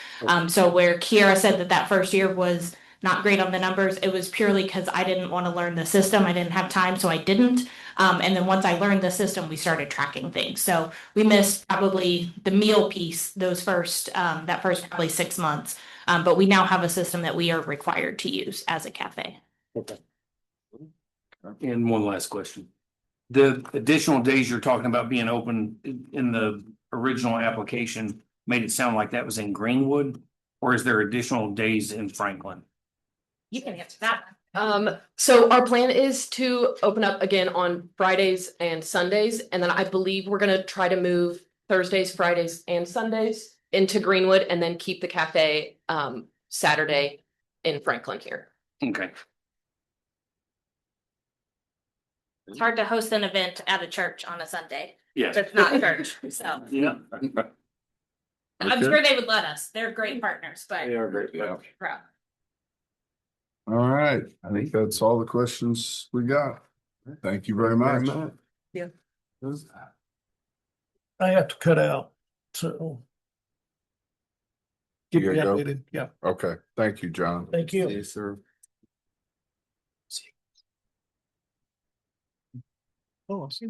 S2: So where Kiara said that first year was not great on the numbers, it was purely because I didn't want to learn the system. I didn't have time, so I didn't. And then once I learned the system, we started tracking things. So we missed probably the meal piece that first probably 6 months. But we now have a system that we are required to use as a cafe.
S13: Okay.
S19: And one last question. The additional days you're talking about being open in the original application made it sound like that was in Greenwood, or is there additional days in Franklin?
S2: You can answer that.
S17: So our plan is to open up again on Fridays and Sundays, and then I believe we're gonna try to move Thursdays, Fridays, and Sundays into Greenwood, and then keep the cafe Saturday in Franklin here.
S19: Okay.
S2: It's hard to host an event at a church on a Sunday.
S19: Yes.
S2: It's not church, so
S19: Yeah.
S2: I'm sure they would let us. They're great partners, but.
S1: They are great, yeah.
S2: Proud.
S1: All right, I think that's all the questions we got. Thank you very much.
S2: Yeah.
S13: I have to cut out, so.
S1: You
S13: Keep me
S1: gotta go?
S13: updated. Yeah,
S1: Okay, thank you, John.
S13: thank you.
S1: Yes, sir.
S13: Oh, I see.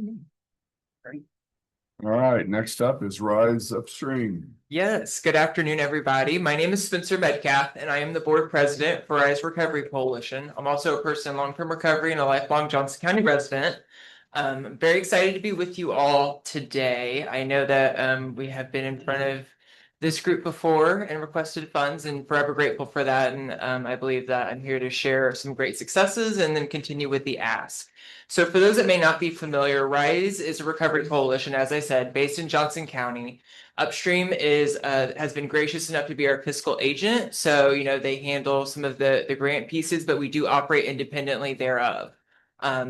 S1: All right, next up is Rise Upstream.
S20: Yes, good afternoon, everybody. My name is Spencer Metcalf, and I am the board president for Rise Recovery Coalition. I'm also a person in long-term recovery and a lifelong Johnson County resident. I'm very excited to be with you all today. I know that we have been in front of this group before and requested funds, and forever grateful for that. And I believe that I'm here to share some great successes and then continue with the ask. So for those that may not be familiar, RISE is a recovery coalition, as I said, based in Johnson County. Upstream has been gracious enough to be our fiscal agent. So, they handle some of the grant pieces, but we do operate independently thereof.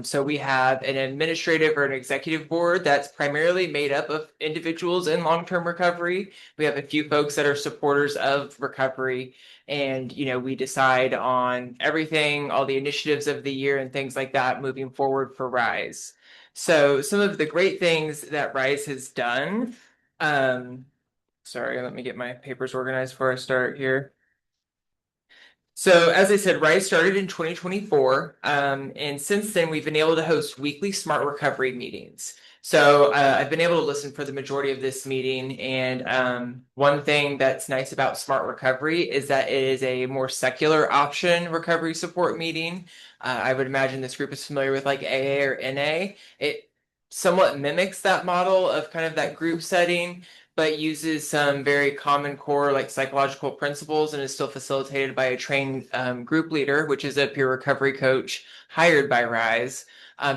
S20: So we have an administrative or an executive board that's primarily made up of individuals in long-term recovery. We have a few folks that are supporters of recovery, and we decide on everything, all the initiatives of the year and things like that moving forward for RISE. So some of the great things that RISE has done. Sorry, let me get my papers organized before I start here. So as I said, RISE started in 2024, and since then we've been able to host weekly smart recovery meetings. So I've been able to listen for the majority of this meeting, and one thing that's nice about smart recovery is that it is a more secular option recovery support meeting. I would imagine this group is familiar with like AA or NA. It somewhat mimics that model of kind of that group setting, but uses some very common core like psychological principles and is still facilitated by a trained group leader, which is a peer recovery coach hired by RISE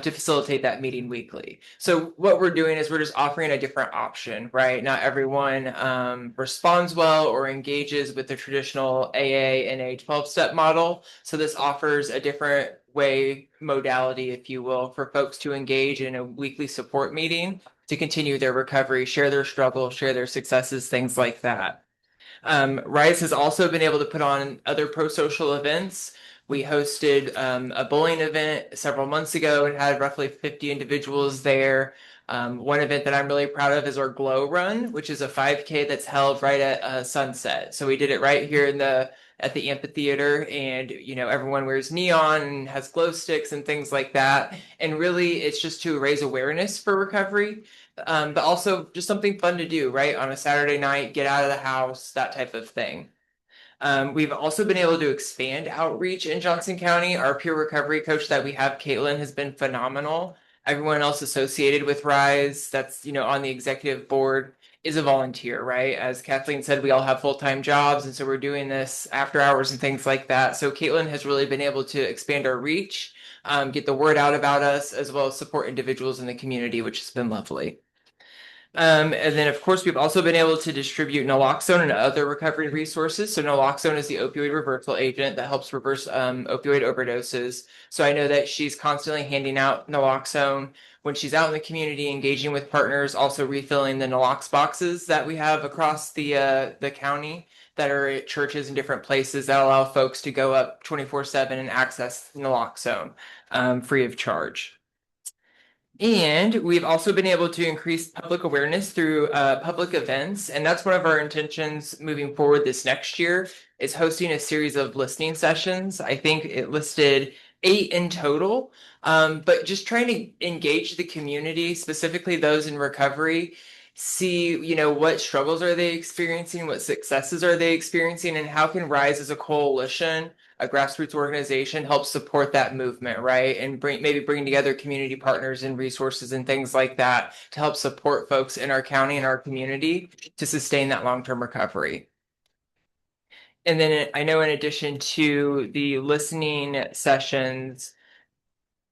S20: to facilitate that meeting weekly. So what we're doing is we're just offering a different option, right? Not everyone responds well or engages with the traditional AA and a 12-step model. So this offers a different modality, if you will, for folks to engage in a weekly support meeting to continue their recovery, share their struggle, share their successes, things like that. RISE has also been able to put on other pro-social events. We hosted a bowling event several months ago and had roughly 50 individuals there. One event that I'm really proud of is our Glow Run, which is a 5K that's held right at sunset. So we did it right here at the amphitheater, and everyone wears neon and has glow sticks and things like that. And really, it's just to raise awareness for recovery, but also just something fun to do, right? On a Saturday night, get out of the house, that type of thing. We've also been able to expand outreach in Johnson County. Our peer recovery coach that we have, Caitlin, has been phenomenal. Everyone else associated with RISE that's on the executive board is a volunteer, right? As Kathleen said, we all have full-time jobs, and so we're doing this after hours and things like that. So Caitlin has really been able to expand our reach, get the word out about us, as well as support individuals in the community, which has been lovely. And then, of course, we've also been able to distribute naloxone and other recovery resources. So naloxone is the opioid reversal agent that helps reverse opioid overdoses. So I know that she's constantly handing out naloxone when she's out in the community, engaging with partners, also refilling the nalox boxes that we have across the county that are at churches and different places that allow folks to go up 24/7 and access naloxone free of charge. And we've also been able to increase public awareness through public events. And that's one of our intentions moving forward this next year is hosting a series of listening sessions. I think it listed 8 in total, but just trying to engage the community, specifically those in recovery, see, what struggles are they experiencing, what successes are they experiencing, and how can RISE as a coalition, a grassroots organization, help support that movement, right? And bring together community partners and resources and things like that to help support folks in our county and our community to sustain that long-term recovery. And then I know in addition to the listening sessions,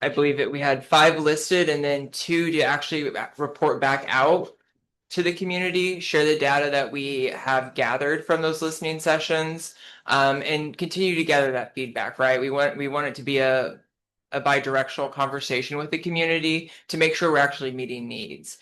S20: I believe that we had 5 listed and then 2 to actually report back out to the community, share the data that we have gathered from those listening sessions, and continue to gather that feedback, right? We want it to be a bi-directional conversation with the community to make sure we're actually meeting needs.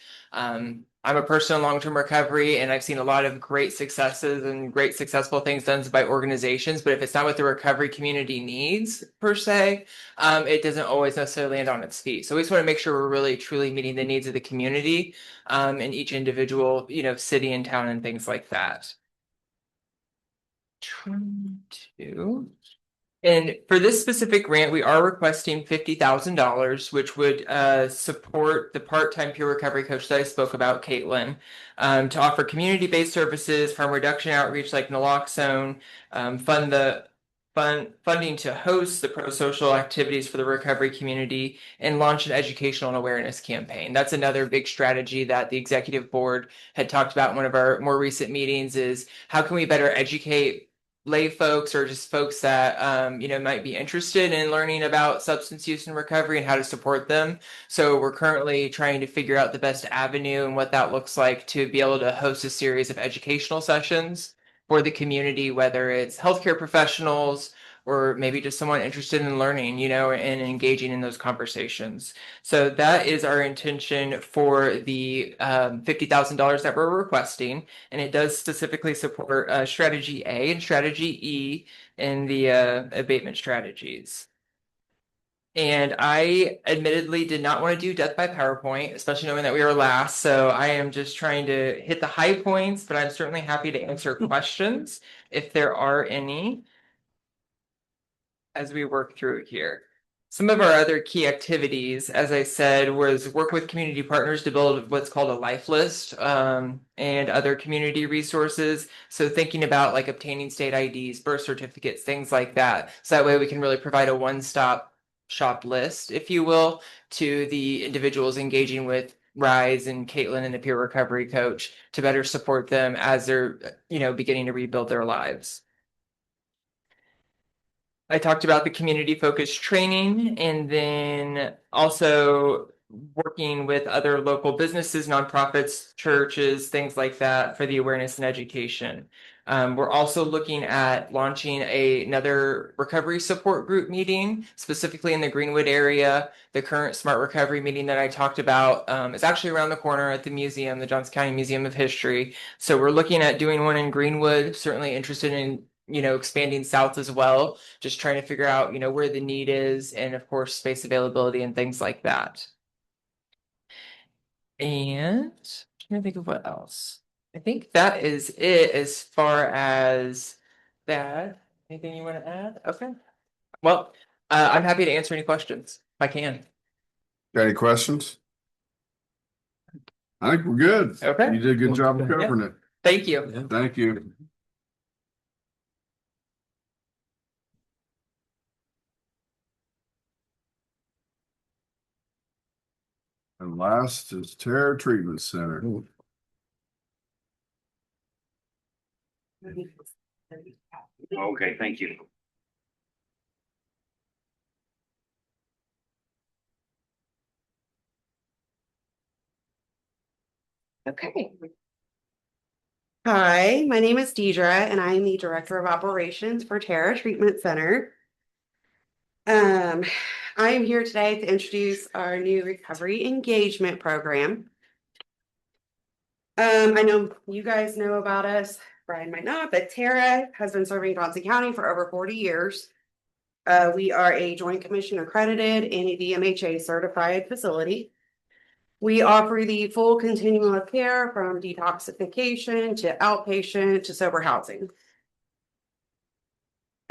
S20: I'm a person in long-term recovery, and I've seen a lot of great successes and great successful things done by organizations, but if it's not what the recovery community needs per se, it doesn't always necessarily land on its feet. So we just want to make sure we're really truly meeting the needs of the community, in each individual, city and town and things like that. And for this specific grant, we are requesting $50,000, which would support the part-time peer recovery coach that I spoke about, Caitlin, to offer community-based services, harm reduction outreach like naloxone, funding to host the pro-social activities for the recovery community, and launch an educational and awareness campaign. That's another big strategy that the executive board had talked about in one of our more recent meetings is how can we better educate lay folks or just folks that might be interested in learning about substance use and recovery and how to support them. So we're currently trying to figure out the best avenue and what that looks like to be able to host a series of educational sessions for the community, whether it's healthcare professionals or maybe just someone interested in learning, and engaging in those conversations. So that is our intention for the $50,000 that we're requesting, and it does specifically support strategy A and strategy E in the abatement strategies. And I admittedly did not want to do death by PowerPoint, especially knowing that we were last. So I am just trying to hit the high points, but I'm certainly happy to answer questions if there are any as we work through here. Some of our other key activities, as I said, was work with community partners to build what's called a life list and other community resources. So thinking about like obtaining state IDs, birth certificates, things like that. So that way we can really provide a one-stop shop list, if you will, to the individuals engaging with Rise and Caitlin and the peer recovery coach to better support them as they're, beginning to rebuild their lives. I talked about the community focused training and then also working with other local businesses, nonprofits, churches, things like that for the awareness and education. We're also looking at launching another recovery support group meeting, specifically in the Greenwood area. The current Smart Recovery meeting that I talked about is actually around the corner at the museum, the Johnson County Museum of History. So we're looking at doing one in Greenwood, certainly interested in expanding south as well, just trying to figure out, where the need is and of course, space availability and things like that. And I'm trying to think of what else. I think that is it as far as that. Anything you want to add? Okay. Well, I'm happy to answer any questions if I can.
S1: Got any questions? I think we're good.
S20: Okay.
S1: You did a good job of covering it.
S20: Thank you.
S1: Thank you. And last is Terror Treatment Center.
S19: Okay, thank you.
S21: Okay. Hi, my name is Deidre and I am the Director of Operations for Terra Treatment Center. I am here today to introduce our new recovery engagement program. I know you guys know about us, Brian might not, but Terra has been serving Johnson County for over 40 years. We are a Joint Commission accredited and a DMHA certified facility. We offer the full continuum of care from detoxification to outpatient to sober housing.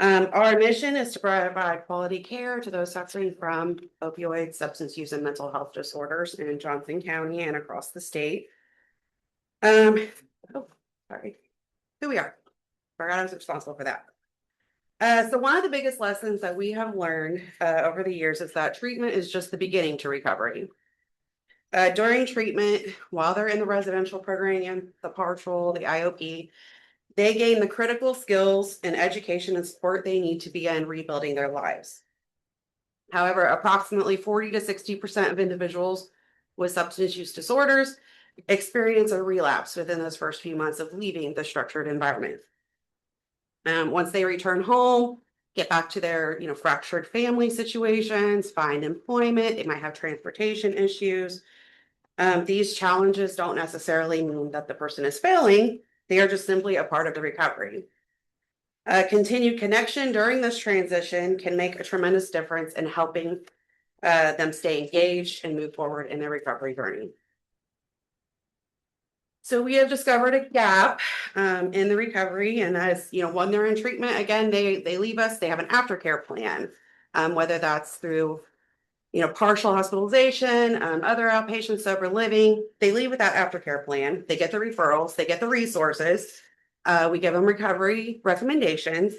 S21: Our mission is to provide quality care to those suffering from opioid, substance use, and mental health disorders in Johnson County and across the state. Oh, sorry. Here we are. Forgot I was responsible for that. So one of the biggest lessons that we have learned over the years is that treatment is just the beginning to recovery. During treatment, while they're in the residential program, the partial, the IOP, they gain the critical skills and education and support they need to begin rebuilding their lives. However, approximately 40 to 60% of individuals with substance use disorders experience a relapse within those first few months of leaving the structured environment. Once they return home, get back to their fractured family situations, find employment, they might have transportation issues. These challenges don't necessarily mean that the person is failing. They are just simply a part of the recovery. Continued connection during this transition can make a tremendous difference in helping them stay engaged and move forward in their recovery journey. So we have discovered a gap in the recovery, and as when they're in treatment, again, they leave us, they have an aftercare plan, whether that's through partial hospitalization, other outpatient sober living. They leave with that aftercare plan. They get the referrals, they get the resources. We give them recovery recommendations.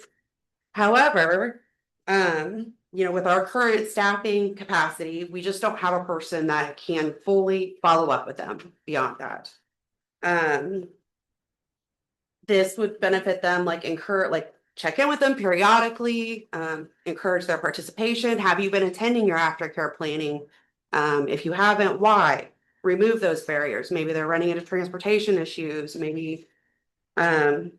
S21: However, with our current staffing capacity, we just don't have a person that can fully follow up with them beyond that. This would benefit them, check in with them periodically, encourage their participation. Have you been attending your aftercare planning? If you haven't, why? Remove those barriers. Maybe they're running into transportation issues. Maybe, they're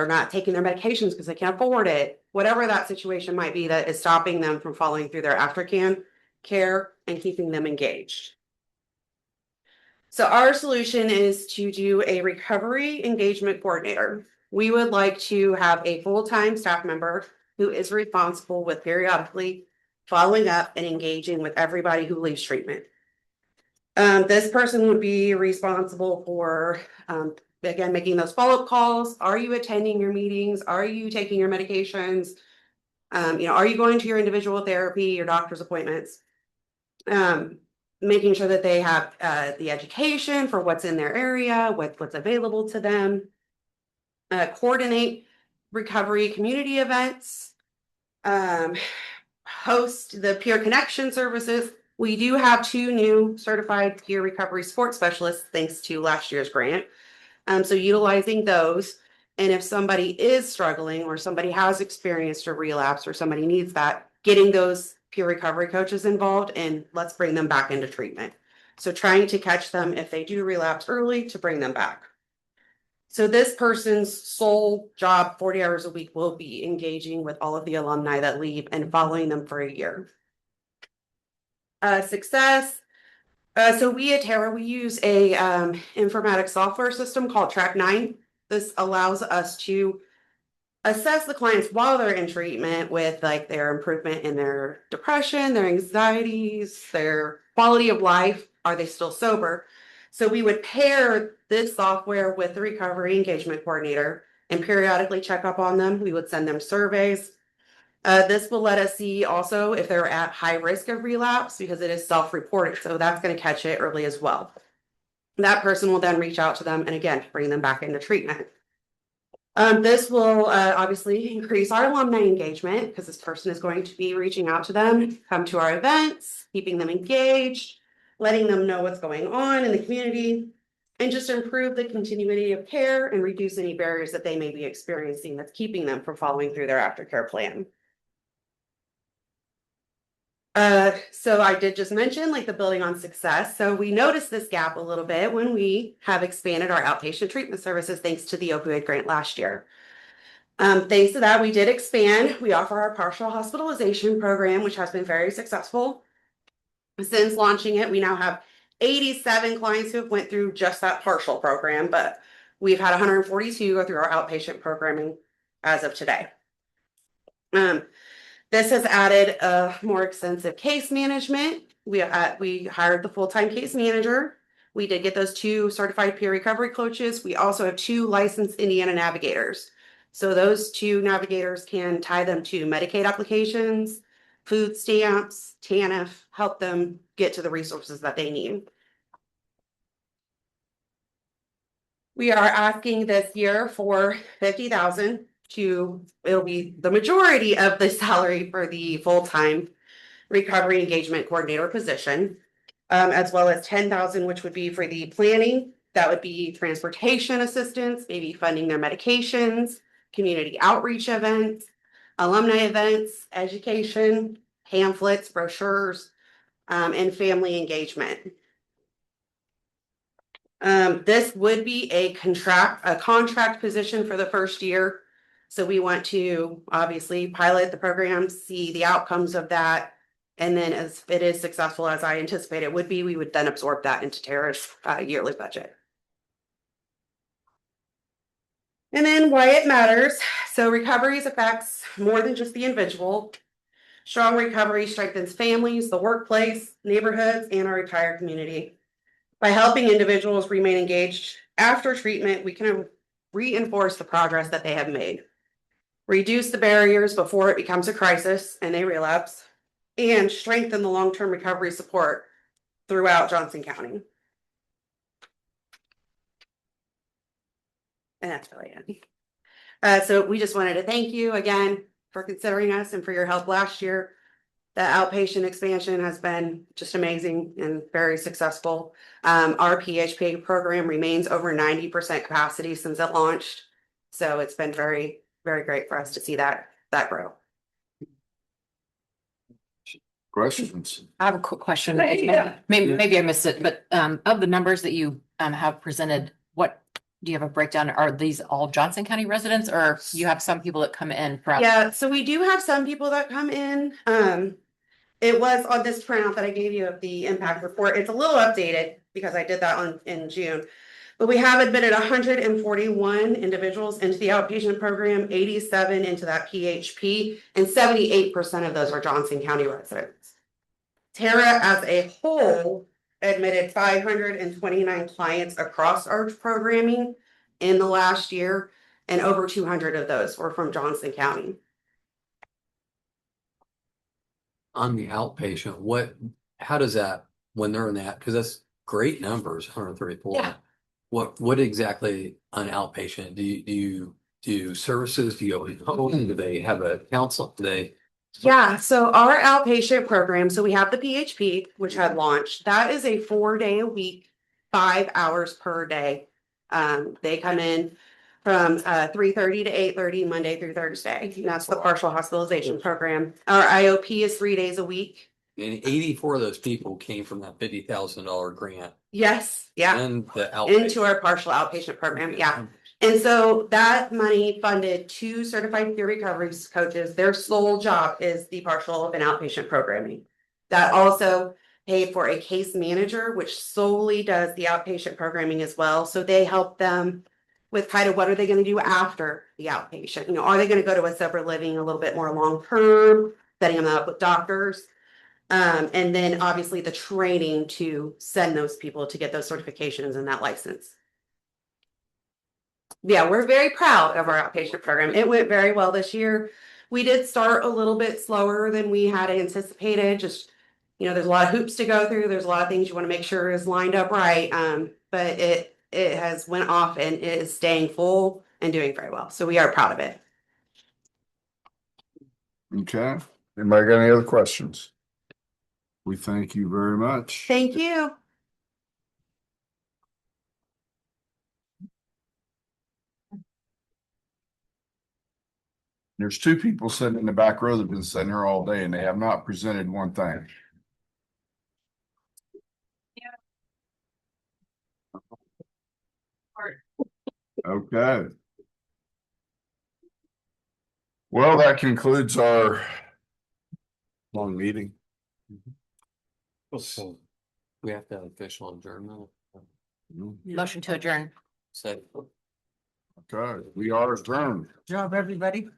S21: not taking their medications because they can't afford it. whatever that situation might be that is stopping them from following through their care and keeping them engaged. So our solution is to do a recovery engagement coordinator. We would like to have a full-time staff member who is responsible with periodically following up and engaging with everybody who leaves treatment. This person would be responsible for, again, making those follow-up calls. Are you attending your meetings? Are you taking your medications? Are you going to your individual therapy, your doctor's appointments? Making sure that they have the education for what's in their area, what's available to them. Coordinate recovery community events. Host the peer connection services. We do have 2 new certified peer recovery support specialists thanks to last year's grant. So utilizing those, and if somebody is struggling or somebody has experienced a relapse or somebody needs that, getting those peer recovery coaches involved and let's bring them back into treatment. So trying to catch them if they do relapse early to bring them back. So this person's sole job, 40 hours a week, will be engaging with all of the alumni that leave and following them for a year. Success. So we at Terra, we use a informatics software system called Track9. This allows us to assess the clients while they're in treatment with like their improvement in their depression, their anxieties, their quality of life. Are they still sober? So we would pair this software with the recovery engagement coordinator and periodically check up on them. We would send them surveys. This will let us see also if they're at high risk of relapse because it is self-reported. So that's going to catch it early as well. That person will then reach out to them and again, bring them back into treatment. This will obviously increase our alumni engagement because this person is going to be reaching out to them, come to our events, keeping them engaged, letting them know what's going on in the community, and just improve the continuity of care and reduce any barriers that they may be experiencing that's keeping them from following through their aftercare plan. So I did just mention like the building on success. So we noticed this gap a little bit when we have expanded our outpatient treatment services thanks to the opioid grant last year. Thanks to that, we did expand. We offer our partial hospitalization program, which has been very successful. Since launching it, we now have 87 clients who have went through just that partial program, but we've had 142 go through our outpatient programming as of today. This has added a more extensive case management. We hired the full-time case manager. We did get those 2 certified peer recovery coaches. We also have 2 licensed Indiana navigators. So those 2 navigators can tie them to Medicaid applications, food stamps, TANF, help them get to the resources that they need. We are asking this year for $50,000 it'll be the majority of the salary for the full-time recovery engagement coordinator position, as well as $10,000, which would be for the planning. That would be transportation assistance, maybe funding their medications, community outreach events, alumni events, education, pamphlets, brochures, and family engagement. This would be a contract position for the first year. So we want to obviously pilot the program, see the outcomes of that. And then as it is successful, as I anticipate it would be, we would then absorb that into Terra's yearly budget. And then why it matters. So recovery affects more than just the individual. Strong recovery strengthens families, the workplace, neighborhoods, and our entire community. By helping individuals remain engaged after treatment, we can reinforce the progress that they have made, reduce the barriers before it becomes a crisis and they relapse, and strengthen the long-term recovery support throughout Johnson County. And that's really it. So we just wanted to thank you again for considering us and for your help last year. The outpatient expansion has been just amazing and very successful. Our PHP program remains over 90% capacity since it launched. So it's been very, very great for us to see that grow.
S1: Questions?
S7: I have a quick question.
S1: Yeah.
S7: Maybe I missed it, but of the numbers that you have presented, what do you have a breakdown? Are these all Johnson County residents or you have some people that come in from?
S21: Yeah, so we do have some people that come in. It was on this printout that I gave you of the impact report. It's a little updated because I did that in June. But we have admitted 141 individuals into the outpatient program, 87 into that PHP, and 78% of those are Johnson County residents. Tara as a whole admitted 529 clients across our programming in the last year, and over 200 of those were from Johnson County.
S18: On the outpatient, how does that, when they're in that, because that's great numbers, 134.
S21: Yeah.
S18: What exactly on outpatient, do you do services, do you go in home, do they have a counsel, do they?
S21: Yeah, so our outpatient program, so we have the PHP, which had launched. That is a 4-day a week, 5 hours per day. They come in from 3:30 to 8:30, Monday through Thursday. And that's the partial hospitalization program. Our IOP is 3 days a week.
S18: And 84 of those people came from that $50,000 grant.
S21: Yes, yeah.
S18: And the outpatient.
S21: Into our partial outpatient program, yeah. And so that money funded 2 certified peer recovery coaches. Their sole job is the partial and outpatient programming. That also paid for a case manager, which solely does the outpatient programming as well. So they help them with kind of what are they going to do after the outpatient? You know, are they going to go to a separate living a little bit more long term, setting them up with doctors? And then obviously the training to send those people to get those certifications and that license. Yeah, we're very proud of our outpatient program. It went very well this year. We did start a little bit slower than we had anticipated. Just, you know, there's a lot of hoops to go through. There's a lot of things you want to make sure is lined up right. But it has went off and it is staying full and doing very well. So we are proud of it.
S1: Okay. Anybody got any other questions? We thank you very much.
S21: Thank you.
S1: There's 2 people sitting in the back row that have been sitting here all day and they have not presented one thing. Okay. Well, that concludes our long meeting.
S18: So we have to have official adjournment.
S7: Motion to adjourn.
S18: Say.
S1: Okay, we are adjourned.
S4: Good job, everybody.